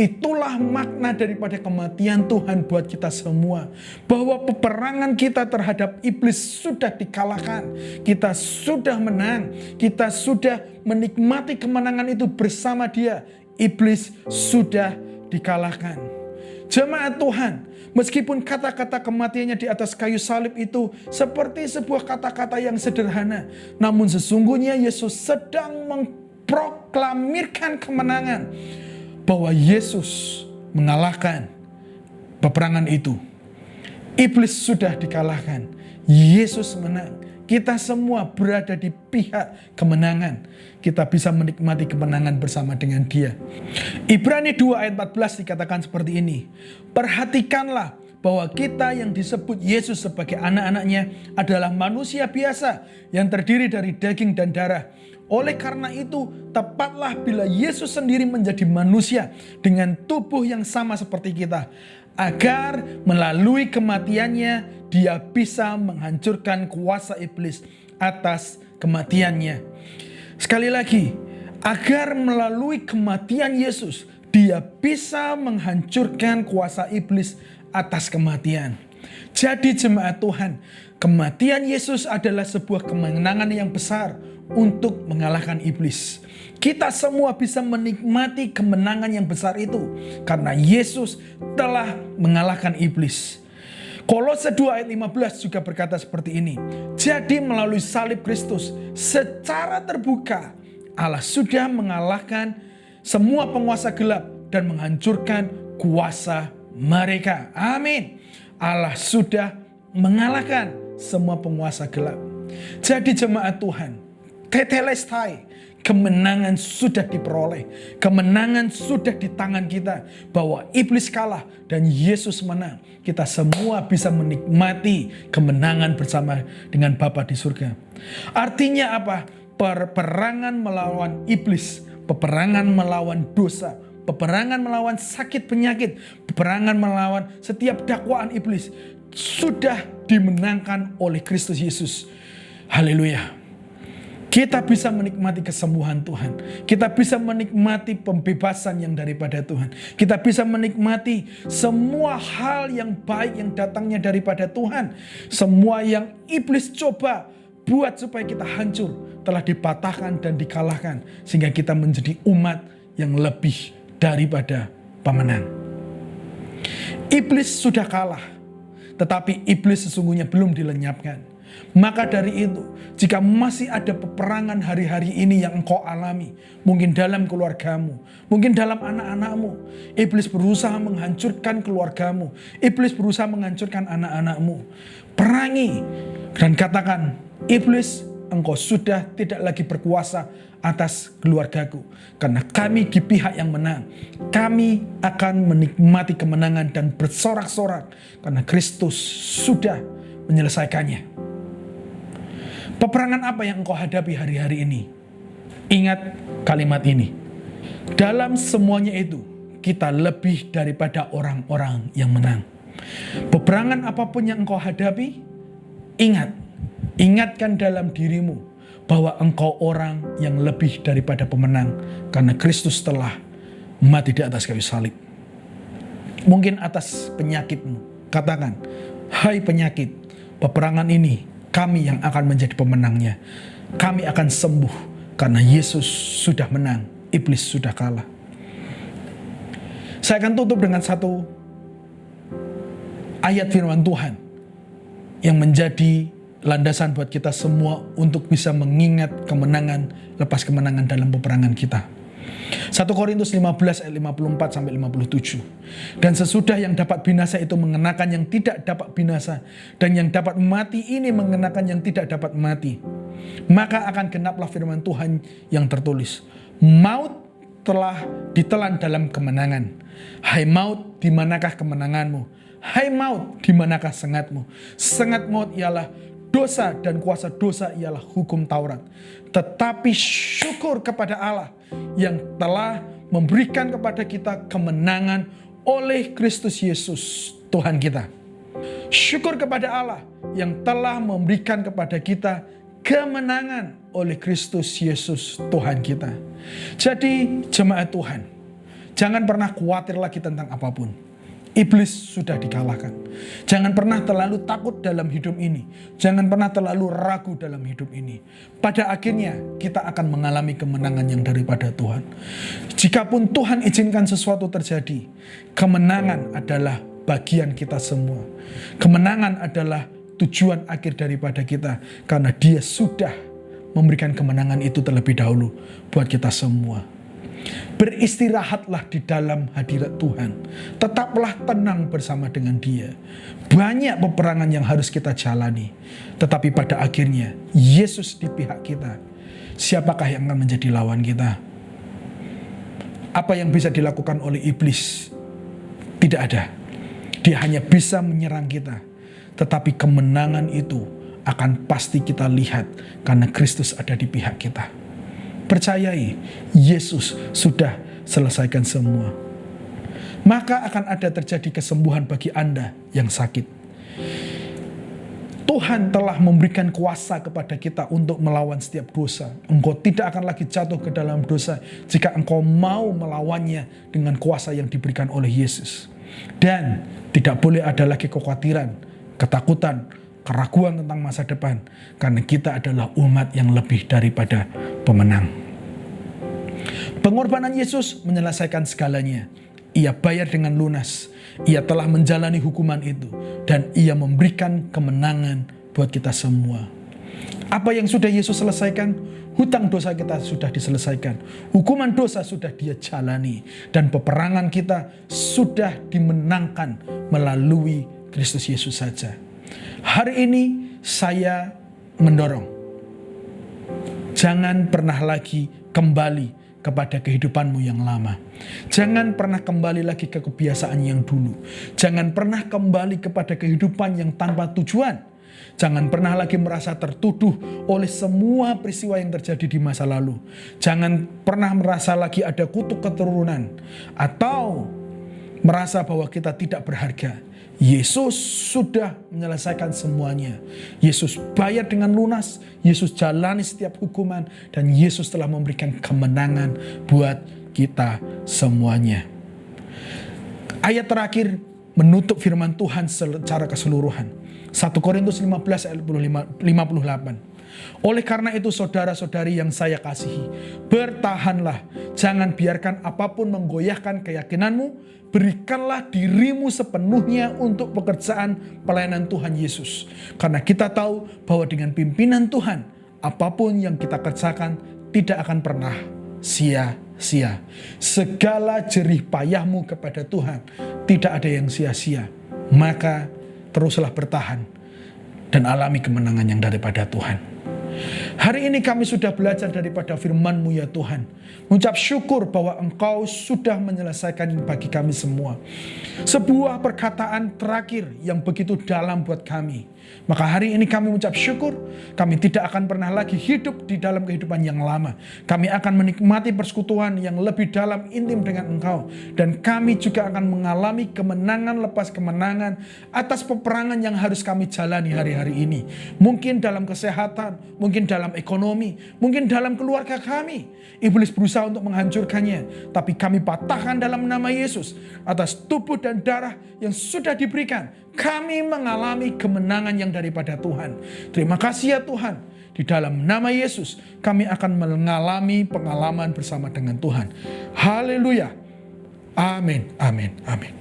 Itulah makna daripada kematian Tuhan buat kita semua. Bahwa peperangan kita terhadap iblis sudah dikalahkan. Kita sudah menang. Kita sudah menikmati kemenangan itu bersama Dia. Iblis sudah dikalahkan. Jemaat Tuhan, meskipun kata-kata kematiannya di atas kayu salib itu seperti sebuah kata-kata yang sederhana, namun sesungguhnya Yesus sedang memproklamirkan kemenangan, bahwa Yesus mengalahkan peperangan itu. Iblis sudah dikalahkan, Yesus menang. Kita semua berada di pihak kemenangan. Kita bisa menikmati kemenangan bersama dengan Dia. Ibrani 2 ayat 14 dikatakan seperti ini. Perhatikanlah bahwa kita yang disebut Yesus sebagai anak-anaknya adalah manusia biasa yang terdiri dari daging dan darah. Oleh karena itu, tepatlah bila Yesus sendiri menjadi manusia dengan tubuh yang sama seperti kita, agar melalui kematiannya Dia bisa menghancurkan kuasa iblis atas kematiannya. Sekali lagi, agar melalui kematian Yesus Dia bisa menghancurkan kuasa iblis atas kematian. Jadi jemaat Tuhan, kematian Yesus adalah sebuah kemenangan yang besar untuk mengalahkan iblis. Kita semua bisa menikmati kemenangan yang besar itu karena Yesus telah mengalahkan iblis. Kolose 2 ayat 15 juga berkata seperti ini. Jadi melalui salib Kristus secara terbuka Allah sudah mengalahkan semua penguasa gelap dan menghancurkan kuasa mereka. Amin. Allah sudah mengalahkan semua penguasa gelap. Jadi jemaat Tuhan, tetelestai, kemenangan sudah diperoleh. Kemenangan sudah di tangan kita. Bahwa iblis kalah dan Yesus menang. Kita semua bisa menikmati kemenangan bersama dengan Bapa di surga. Artinya apa? Peperangan melawan iblis, peperangan melawan dosa, peperangan melawan sakit penyakit, peperangan melawan setiap dakwaan iblis sudah dimenangkan oleh Kristus Yesus. Haleluya. Kita bisa menikmati kesembuhan Tuhan. Kita bisa menikmati pembebasan yang daripada Tuhan. Kita bisa menikmati semua hal yang baik yang datangnya daripada Tuhan. Semua yang iblis coba buat supaya kita hancur telah dipatahkan dan dikalahkan. Sehingga kita menjadi umat yang lebih daripada pemenang. Iblis sudah kalah. Tetapi iblis sesungguhnya belum dilenyapkan. Maka dari itu, jika masih ada peperangan hari-hari ini yang engkau alami, mungkin dalam keluargamu, mungkin dalam anak-anakmu, iblis berusaha menghancurkan keluargamu, iblis berusaha menghancurkan anak-anakmu, perangi dan katakan, iblis, engkau sudah tidak lagi berkuasa atas keluargaku, karena kami di pihak yang menang. Kami akan menikmati kemenangan dan bersorak-sorak karena Kristus sudah menyelesaikannya. Peperangan apa yang engkau hadapi hari-hari ini? Ingat kalimat ini. Dalam semuanya itu, kita lebih daripada orang-orang yang menang. Peperangan apapun yang engkau hadapi, ingatkan dalam dirimu bahwa engkau orang yang lebih daripada pemenang. Karena Kristus telah mati di atas kayu salib. Mungkin atas penyakitmu. Katakan, hai penyakit, peperangan ini kami yang akan menjadi pemenangnya. Kami akan sembuh karena Yesus sudah menang, iblis sudah kalah. Saya akan tutup dengan satu ayat firman Tuhan yang menjadi landasan buat kita semua untuk bisa mengingat kemenangan lepas kemenangan dalam peperangan kita. 1 Korintus 15 ayat 54 sampai 57. Dan sesudah yang dapat binasa itu mengenakan yang tidak dapat binasa, dan yang dapat mati ini mengenakan yang tidak dapat mati, maka akan genaplah firman Tuhan yang tertulis, maut telah ditelan dalam kemenangan. Hai maut, di manakah kemenanganmu? Hai maut, di manakah sengatmu? Sengat maut ialah dosa, dan kuasa dosa ialah hukum Taurat. Tetapi syukur kepada Allah yang telah memberikan kepada kita kemenangan oleh Kristus Yesus Tuhan kita. Syukur kepada Allah yang telah memberikan kepada kita kemenangan oleh Kristus Yesus Tuhan kita. Jadi jemaat Tuhan, Jangan pernah khawatir lagi tentang apapun. Iblis sudah dikalahkan. Jangan pernah terlalu takut dalam hidup ini. Jangan pernah terlalu ragu dalam hidup ini. Pada akhirnya kita akan mengalami kemenangan yang daripada Tuhan. Jikapun Tuhan izinkan sesuatu terjadi, kemenangan adalah bagian kita semua. Kemenangan adalah tujuan akhir daripada kita. Karena Dia sudah memberikan kemenangan itu terlebih dahulu buat kita semua. Beristirahatlah di dalam hadirat Tuhan. Tetaplah tenang bersama dengan Dia. Banyak peperangan yang harus kita jalani. Tetapi pada akhirnya Yesus di pihak kita. Siapakah yang akan menjadi lawan kita? Apa yang bisa dilakukan oleh iblis? Tidak ada. Dia hanya bisa menyerang kita. Tetapi kemenangan itu akan pasti kita lihat karena Kristus ada di pihak kita. Percayai, Yesus sudah selesaikan semua. Maka akan ada terjadi kesembuhan bagi Anda yang sakit. Tuhan telah memberikan kuasa kepada kita untuk melawan setiap dosa. Engkau tidak akan lagi jatuh ke dalam dosa jika engkau mau melawannya dengan kuasa yang diberikan oleh Yesus. Dan tidak boleh ada lagi kekhawatiran, ketakutan, keraguan tentang masa depan. Karena kita adalah umat yang lebih daripada pemenang. Pengorbanan Yesus menyelesaikan segalanya. Ia bayar dengan lunas. Ia telah menjalani hukuman itu. Dan Ia memberikan kemenangan buat kita semua. Apa yang sudah Yesus selesaikan? Hutang dosa kita sudah diselesaikan. Hukuman dosa sudah Dia jalani. Dan peperangan kita sudah dimenangkan melalui Kristus Yesus saja. Hari ini saya mendorong. Jangan pernah lagi kembali kepada kehidupanmu yang lama. Jangan pernah kembali lagi ke kebiasaan yang dulu. Jangan pernah kembali kepada kehidupan yang tanpa tujuan. Jangan pernah lagi merasa tertuduh oleh semua peristiwa yang terjadi di masa lalu. Jangan pernah merasa lagi ada kutuk keturunan atau merasa bahwa kita tidak berharga. Yesus sudah menyelesaikan semuanya. Yesus bayar dengan lunas. Yesus jalani setiap hukuman. Dan Yesus telah memberikan kemenangan buat kita semuanya. Ayat terakhir menutup firman Tuhan secara keseluruhan. 1 Korintus 15 ayat 58. Oleh karena itu saudara-saudari yang saya kasihi, bertahanlah. Jangan biarkan apapun menggoyahkan keyakinanmu. Berikanlah dirimu sepenuhnya untuk pekerjaan pelayanan Tuhan Yesus. Karena kita tahu bahwa dengan pimpinan Tuhan, apapun yang kita kerjakan tidak akan pernah sia-sia. Segala jerih payahmu kepada Tuhan tidak ada yang sia-sia. Maka teruslah bertahan dan alami kemenangan yang daripada Tuhan. Hari ini kami sudah belajar daripada firman-Mu ya Tuhan. Mengucap syukur bahwa Engkau sudah menyelesaikan bagi kami semua. Sebuah perkataan terakhir yang begitu dalam buat kami. Maka hari ini kami mengucap syukur. Kami tidak akan pernah lagi hidup di dalam kehidupan yang lama. Kami akan menikmati persekutuan yang lebih dalam intim dengan Engkau. Dan kami juga akan mengalami kemenangan lepas kemenangan atas peperangan yang harus kami jalani hari-hari ini. Mungkin dalam kesehatan, mungkin dalam ekonomi, mungkin dalam keluarga kami. Iblis berusaha untuk menghancurkannya. Tapi kami patahkan dalam nama Yesus. Atas tubuh dan darah yang sudah diberikan, kami mengalami kemenangan yang daripada Tuhan. Terima kasih ya Tuhan. Di dalam nama Yesus, kami akan mengalami pengalaman bersama dengan Tuhan. Haleluya. Amin, amin, amin.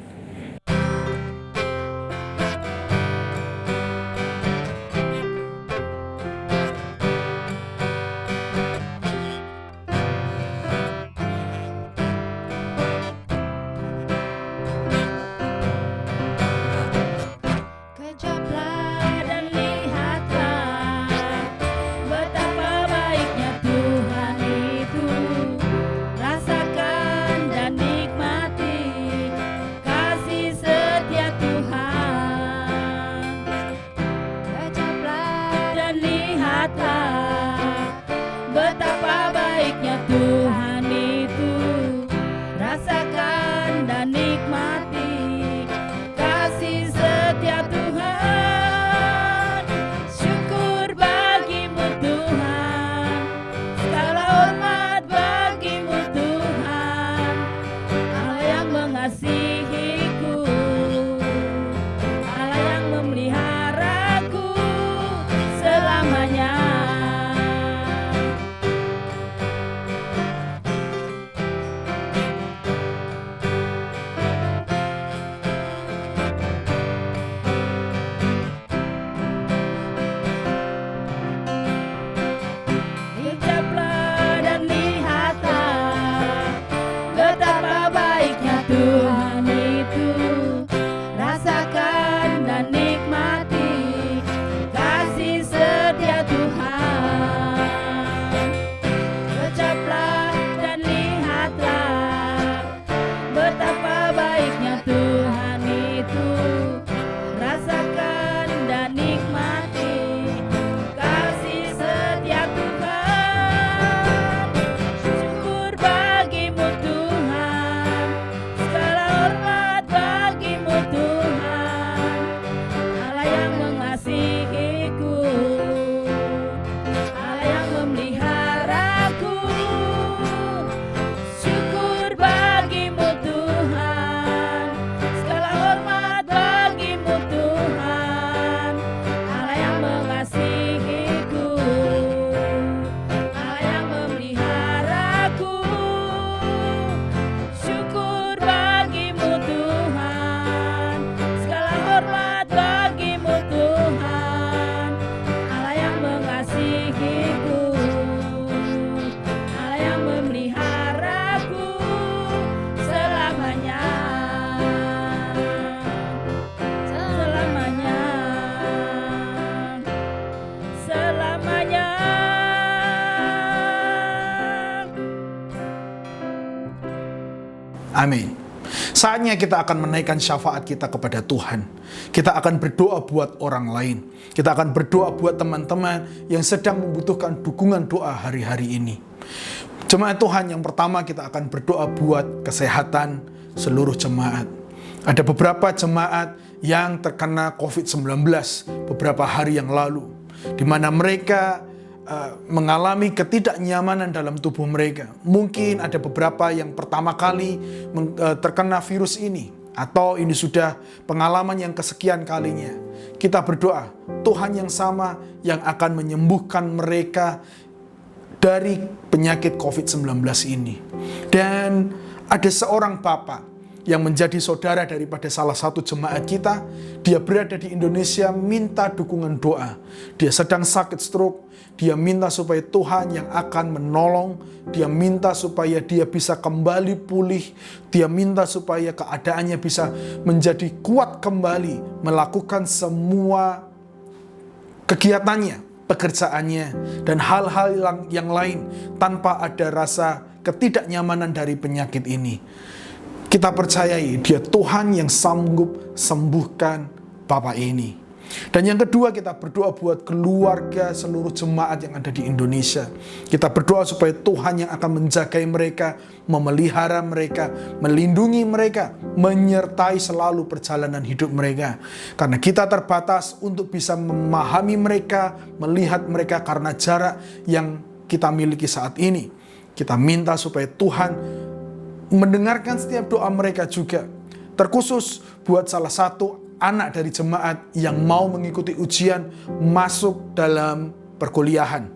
Rasakan dan nikmati Amin. Saatnya kita akan menaikkan syafaat kita kepada Tuhan. Kita akan berdoa buat orang lain. Kita akan berdoa buat teman-teman yang sedang membutuhkan dukungan doa hari-hari ini. Jemaat Tuhan, yang pertama kita akan berdoa buat kesehatan seluruh jemaat. Ada beberapa jemaat yang terkena COVID-19 beberapa hari yang lalu, di mana mereka mengalami ketidaknyamanan dalam tubuh mereka. Mungkin ada beberapa yang pertama kali terkena virus ini, atau ini sudah pengalaman yang kesekian kalinya. Kita berdoa, Tuhan yang sama yang akan menyembuhkan mereka dari penyakit COVID-19 ini. Dan ada seorang bapak yang menjadi saudara daripada salah satu jemaat kita. Dia berada di Indonesia, minta dukungan doa. Dia sedang sakit stroke. Dia minta supaya Tuhan yang akan menolong. Dia minta supaya dia bisa kembali pulih. Dia minta supaya keadaannya bisa menjadi kuat kembali, melakukan semua kegiatannya, pekerjaannya, dan hal-hal yang lain tanpa ada rasa ketidaknyamanan dari penyakit ini. Kita percayai dia Tuhan yang sanggup sembuhkan Bapak ini. Dan yang kedua, kita berdoa buat keluarga seluruh jemaat yang ada di Indonesia. Kita berdoa supaya Tuhan yang akan menjagai mereka, memelihara mereka, melindungi mereka, menyertai selalu perjalanan hidup mereka. Karena kita terbatas untuk bisa memahami mereka, melihat mereka karena jarak yang kita miliki saat ini. Kita minta supaya Tuhan mendengarkan setiap doa mereka juga. Terkhusus buat salah satu anak dari jemaat yang mau mengikuti ujian masuk dalam perkuliahan.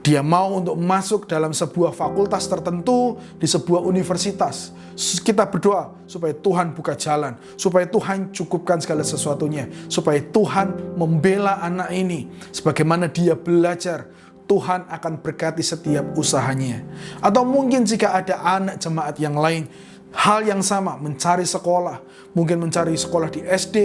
Dia mau untuk masuk dalam sebuah fakultas tertentu di sebuah universitas. Kita berdoa supaya Tuhan buka jalan, supaya Tuhan cukupkan segala sesuatunya, supaya Tuhan membela anak ini. Sebagaimana dia belajar, Tuhan akan berkati setiap usahanya. Atau mungkin jika ada anak jemaat yang lain, hal yang sama, mencari sekolah. Mungkin mencari sekolah di SD,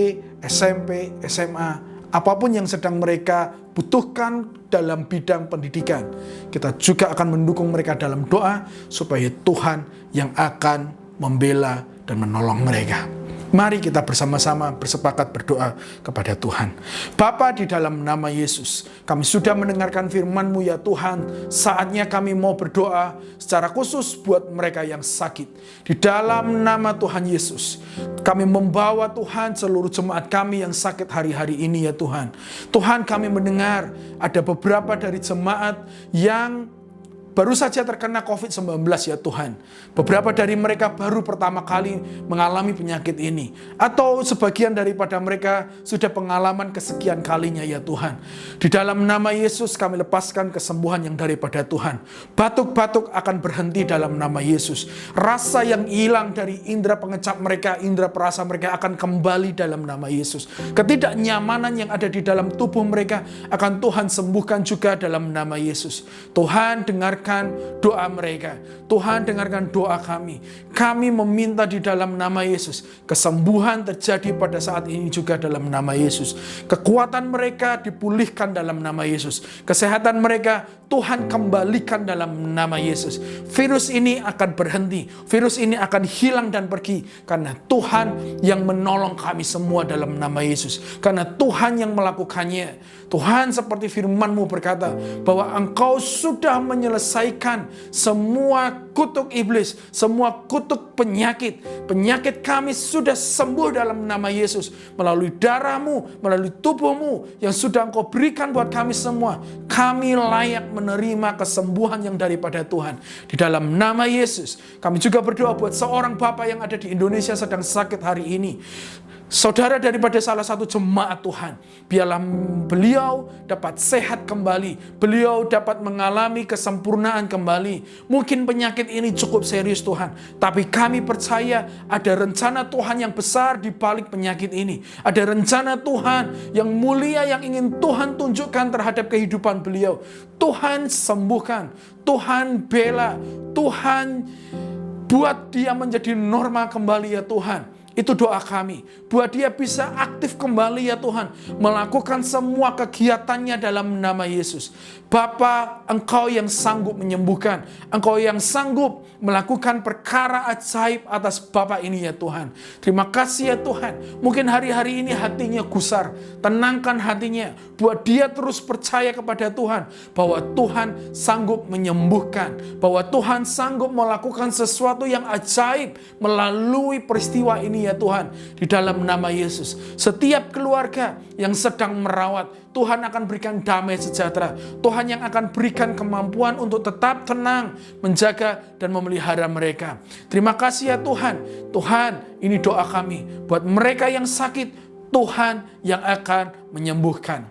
SMP, SMA, apapun yang sedang mereka butuhkan dalam bidang pendidikan. Kita juga akan mendukung mereka dalam doa, supaya Tuhan yang akan membela dan menolong mereka. Mari kita bersama-sama bersepakat berdoa kepada Tuhan. Bapa, di dalam nama Yesus, kami sudah mendengarkan firman-Mu ya Tuhan. Saatnya kami mau berdoa secara khusus buat mereka yang sakit. Di dalam nama Tuhan Yesus, kami membawa Tuhan seluruh jemaat kami yang sakit hari-hari ini ya Tuhan. Tuhan, kami mendengar ada beberapa dari jemaat yang baru saja terkena COVID-19 ya Tuhan. Beberapa dari mereka baru pertama kali mengalami penyakit ini. Atau sebagian daripada mereka sudah pengalaman kesekian kalinya ya Tuhan. Di dalam nama Yesus kami lepaskan kesembuhan yang daripada Tuhan. Batuk-batuk akan berhenti dalam nama Yesus. Rasa yang hilang dari indera pengecap mereka, indera perasa mereka akan kembali dalam nama Yesus. Ketidaknyamanan yang ada di dalam tubuh mereka akan Tuhan sembuhkan juga dalam nama Yesus. Tuhan, dengarkan doa mereka. Tuhan, dengarkan doa kami. Kami meminta di dalam nama Yesus, kesembuhan terjadi pada saat ini juga dalam nama Yesus. Kekuatan mereka dipulihkan dalam nama Yesus. Kesehatan mereka Tuhan kembalikan dalam nama Yesus. Virus ini akan berhenti. Virus ini akan hilang dan pergi. Karena Tuhan yang menolong kami semua dalam nama Yesus. Karena Tuhan yang melakukannya. Tuhan, seperti firman-Mu berkata bahwa Engkau sudah menyelesaikan semua kutuk iblis, semua kutuk penyakit. Penyakit kami sudah sembuh dalam nama Yesus. Melalui darah-Mu, melalui tubuh-Mu yang sudah Engkau berikan buat kami semua. Kami layak menerima kesembuhan yang daripada Tuhan. Di dalam nama Yesus, kami juga berdoa buat seorang bapak yang ada di Indonesia sedang sakit hari ini. Saudara daripada salah satu jemaat Tuhan, biarlah beliau dapat sehat kembali. Beliau dapat mengalami kesempurnaan kembali. Mungkin penyakit ini cukup serius Tuhan, tapi kami percaya ada rencana Tuhan yang besar di balik penyakit ini. Ada rencana Tuhan yang mulia yang ingin Tuhan tunjukkan terhadap kehidupan beliau. Tuhan sembuhkan, Tuhan bela, Tuhan buat dia menjadi normal kembali ya Tuhan. Itu doa kami. Buat dia bisa aktif kembali ya Tuhan. Melakukan semua kegiatannya dalam nama Yesus. Bapa, Engkau yang sanggup menyembuhkan. Engkau yang sanggup melakukan perkara ajaib atas Bapa ini ya Tuhan. Terima kasih ya Tuhan. Mungkin hari-hari ini hatinya gusar. Tenangkan hatinya. Buat dia terus percaya kepada Tuhan. Bahwa Tuhan sanggup menyembuhkan. Bahwa Tuhan sanggup melakukan sesuatu yang ajaib melalui peristiwa ini ya Tuhan. Di dalam nama Yesus. Setiap keluarga yang sedang merawat, Tuhan akan berikan damai sejahtera. Tuhan yang akan berikan kemampuan untuk tetap tenang, menjaga dan memelihara mereka. Terima kasih ya Tuhan. Tuhan, ini doa kami. Buat mereka yang sakit, Tuhan yang akan menyembuhkan.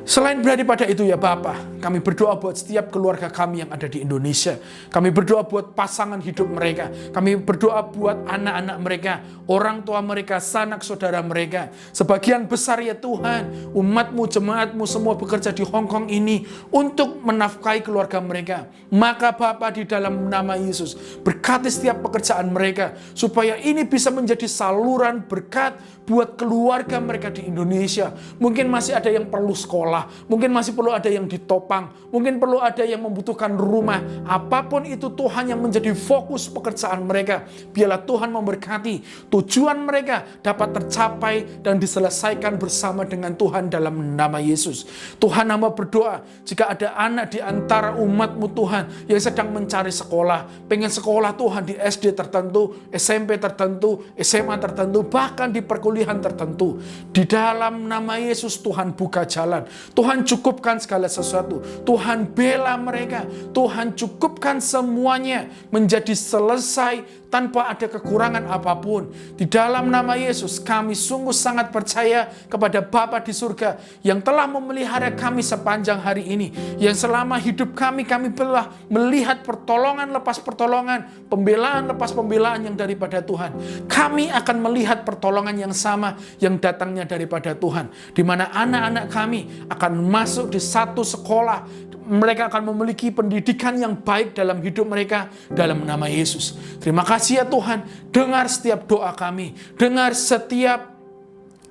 Selain daripada itu ya Bapa, kami berdoa buat setiap keluarga kami yang ada di Indonesia. Kami berdoa buat pasangan hidup mereka. Kami berdoa buat anak-anak mereka, orang tua mereka, sanak saudara mereka. Sebagian besar ya Tuhan, umat-Mu, jemaat-Mu semua bekerja di Hong Kong ini untuk menafkahi keluarga mereka. Maka Bapa, di dalam nama Yesus, berkati setiap pekerjaan mereka, supaya ini bisa menjadi saluran berkat buat keluarga mereka di Indonesia. Mungkin masih ada yang perlu sekolah, mungkin masih perlu ada yang ditopang, mungkin perlu ada yang membutuhkan rumah. Apapun itu Tuhan yang menjadi fokus pekerjaan mereka. Biarlah Tuhan memberkati tujuan mereka dapat tercapai dan diselesaikan bersama dengan Tuhan dalam nama Yesus. Tuhan, hamba berdoa jika ada anak di antara umat-Mu Tuhan yang sedang mencari sekolah, pengen sekolah Tuhan di SD tertentu, SMP tertentu, SMA tertentu, bahkan di perkuliahan tertentu. Di dalam nama Yesus Tuhan buka jalan. Tuhan cukupkan segala sesuatu. Tuhan bela mereka. Tuhan cukupkan semuanya menjadi selesai tanpa ada kekurangan apapun. Di dalam nama Yesus kami sungguh sangat percaya kepada Bapa di surga yang telah memelihara kami sepanjang hari ini. Yang selama hidup kami telah melihat pertolongan lepas pertolongan, pembelaan lepas pembelaan yang daripada Tuhan. Kami akan melihat pertolongan yang sama yang datangnya daripada Tuhan. Di mana anak-anak kami akan masuk di satu sekolah. Mereka akan memiliki pendidikan yang baik dalam hidup mereka dalam nama Yesus. Terima kasih ya Tuhan. Dengar setiap doa kami. Dengar setiap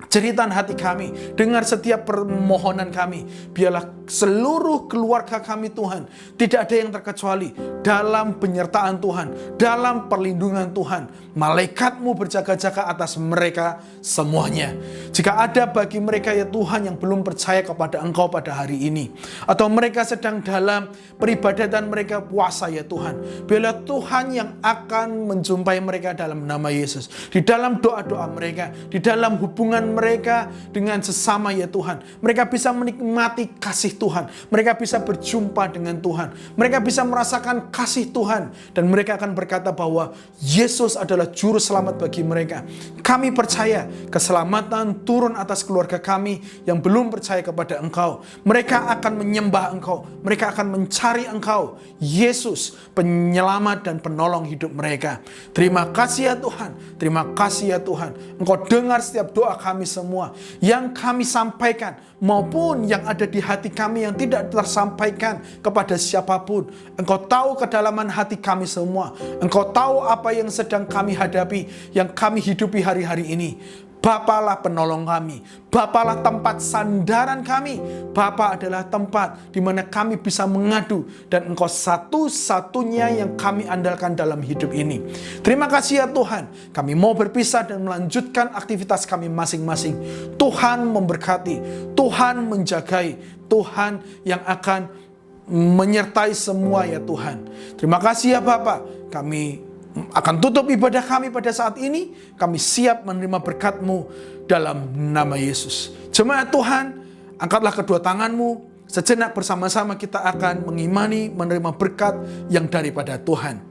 jeritan hati kami. Dengar setiap permohonan kami. Biarlah seluruh keluarga kami Tuhan, tidak ada yang terkecuali dalam penyertaan Tuhan, dalam perlindungan Tuhan. Malaikat-Mu berjaga-jaga atas mereka semuanya. Jika ada bagi mereka ya Tuhan yang belum percaya kepada Engkau pada hari ini, atau mereka sedang dalam peribadatan mereka puasa ya Tuhan, biarlah Tuhan yang akan menjumpai mereka dalam nama Yesus. Di dalam doa-doa mereka, di dalam hubungan mereka dengan sesama ya Tuhan, mereka bisa menikmati kasih Tuhan, mereka bisa berjumpa dengan Tuhan, mereka bisa merasakan kasih Tuhan, dan mereka akan berkata bahwa Yesus adalah juru selamat bagi mereka. Kami percaya keselamatan turun atas keluarga kami yang belum percaya kepada Engkau. Mereka akan menyembah Engkau, mereka akan mencari Engkau, Yesus, penyelamat dan penolong hidup mereka. Terima kasih ya Tuhan, terima kasih ya Tuhan. Engkau dengar setiap doa kami semua yang kami sampaikan, maupun yang ada di hati kami yang tidak tersampaikan kepada siapapun. Engkau tahu kedalaman hati kami semua. Engkau tahu apa yang sedang kami hadapi, yang kami hidupi hari-hari ini. Bapalah penolong kami. Bapalah tempat sandaran kami. Bapa adalah tempat di mana kami bisa mengadu, dan Engkau satu-satunya yang kami andalkan dalam hidup ini. Terima kasih ya Tuhan. Kami mau berpisah dan melanjutkan aktivitas kami masing-masing. Tuhan memberkati, Tuhan menjagai, Tuhan yang akan menyertai semua ya Tuhan. Terima kasih ya Bapa. Kami akan tutup ibadah kami pada saat ini. Kami siap menerima berkat-Mu dalam nama Yesus. Jemaat Tuhan, angkatlah kedua tangan-Mu. Sejenak bersama-sama kita akan mengimani, menerima berkat yang daripada Tuhan.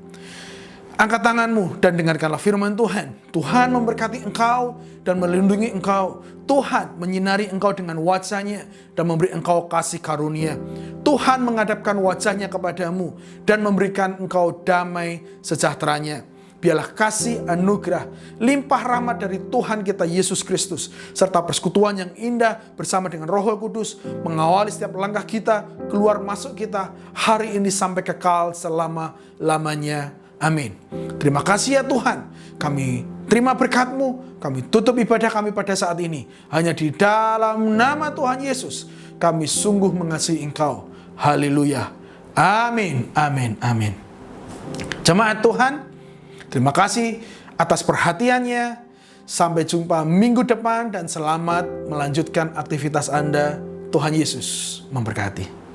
Angkat tanganmu dan dengarkanlah firman Tuhan. Tuhan memberkati engkau dan melindungi engkau. Tuhan menyinari engkau dengan wajah-Nya dan memberi engkau kasih karunia. Tuhan menghadapkan wajah-Nya kepadamu dan memberikan engkau damai sejahtera-Nya. Biarlah kasih anugerah, limpah rahmat dari Tuhan kita Yesus Kristus, serta persekutuan yang indah bersama dengan Roh Kudus mengawali setiap langkah kita, keluar masuk kita hari ini sampai kekal selama-lamanya. Amin. Terima kasih ya Tuhan. Kami terima berkat-Mu. Kami tutup ibadah kami pada saat ini. Hanya di dalam nama Tuhan Yesus, kami sungguh mengasihi Engkau. Haleluya. Amin, amin, amin. Jemaat Tuhan, terima kasih atas perhatiannya. Sampai jumpa minggu depan dan selamat melanjutkan aktivitas Anda. Tuhan Yesus memberkati.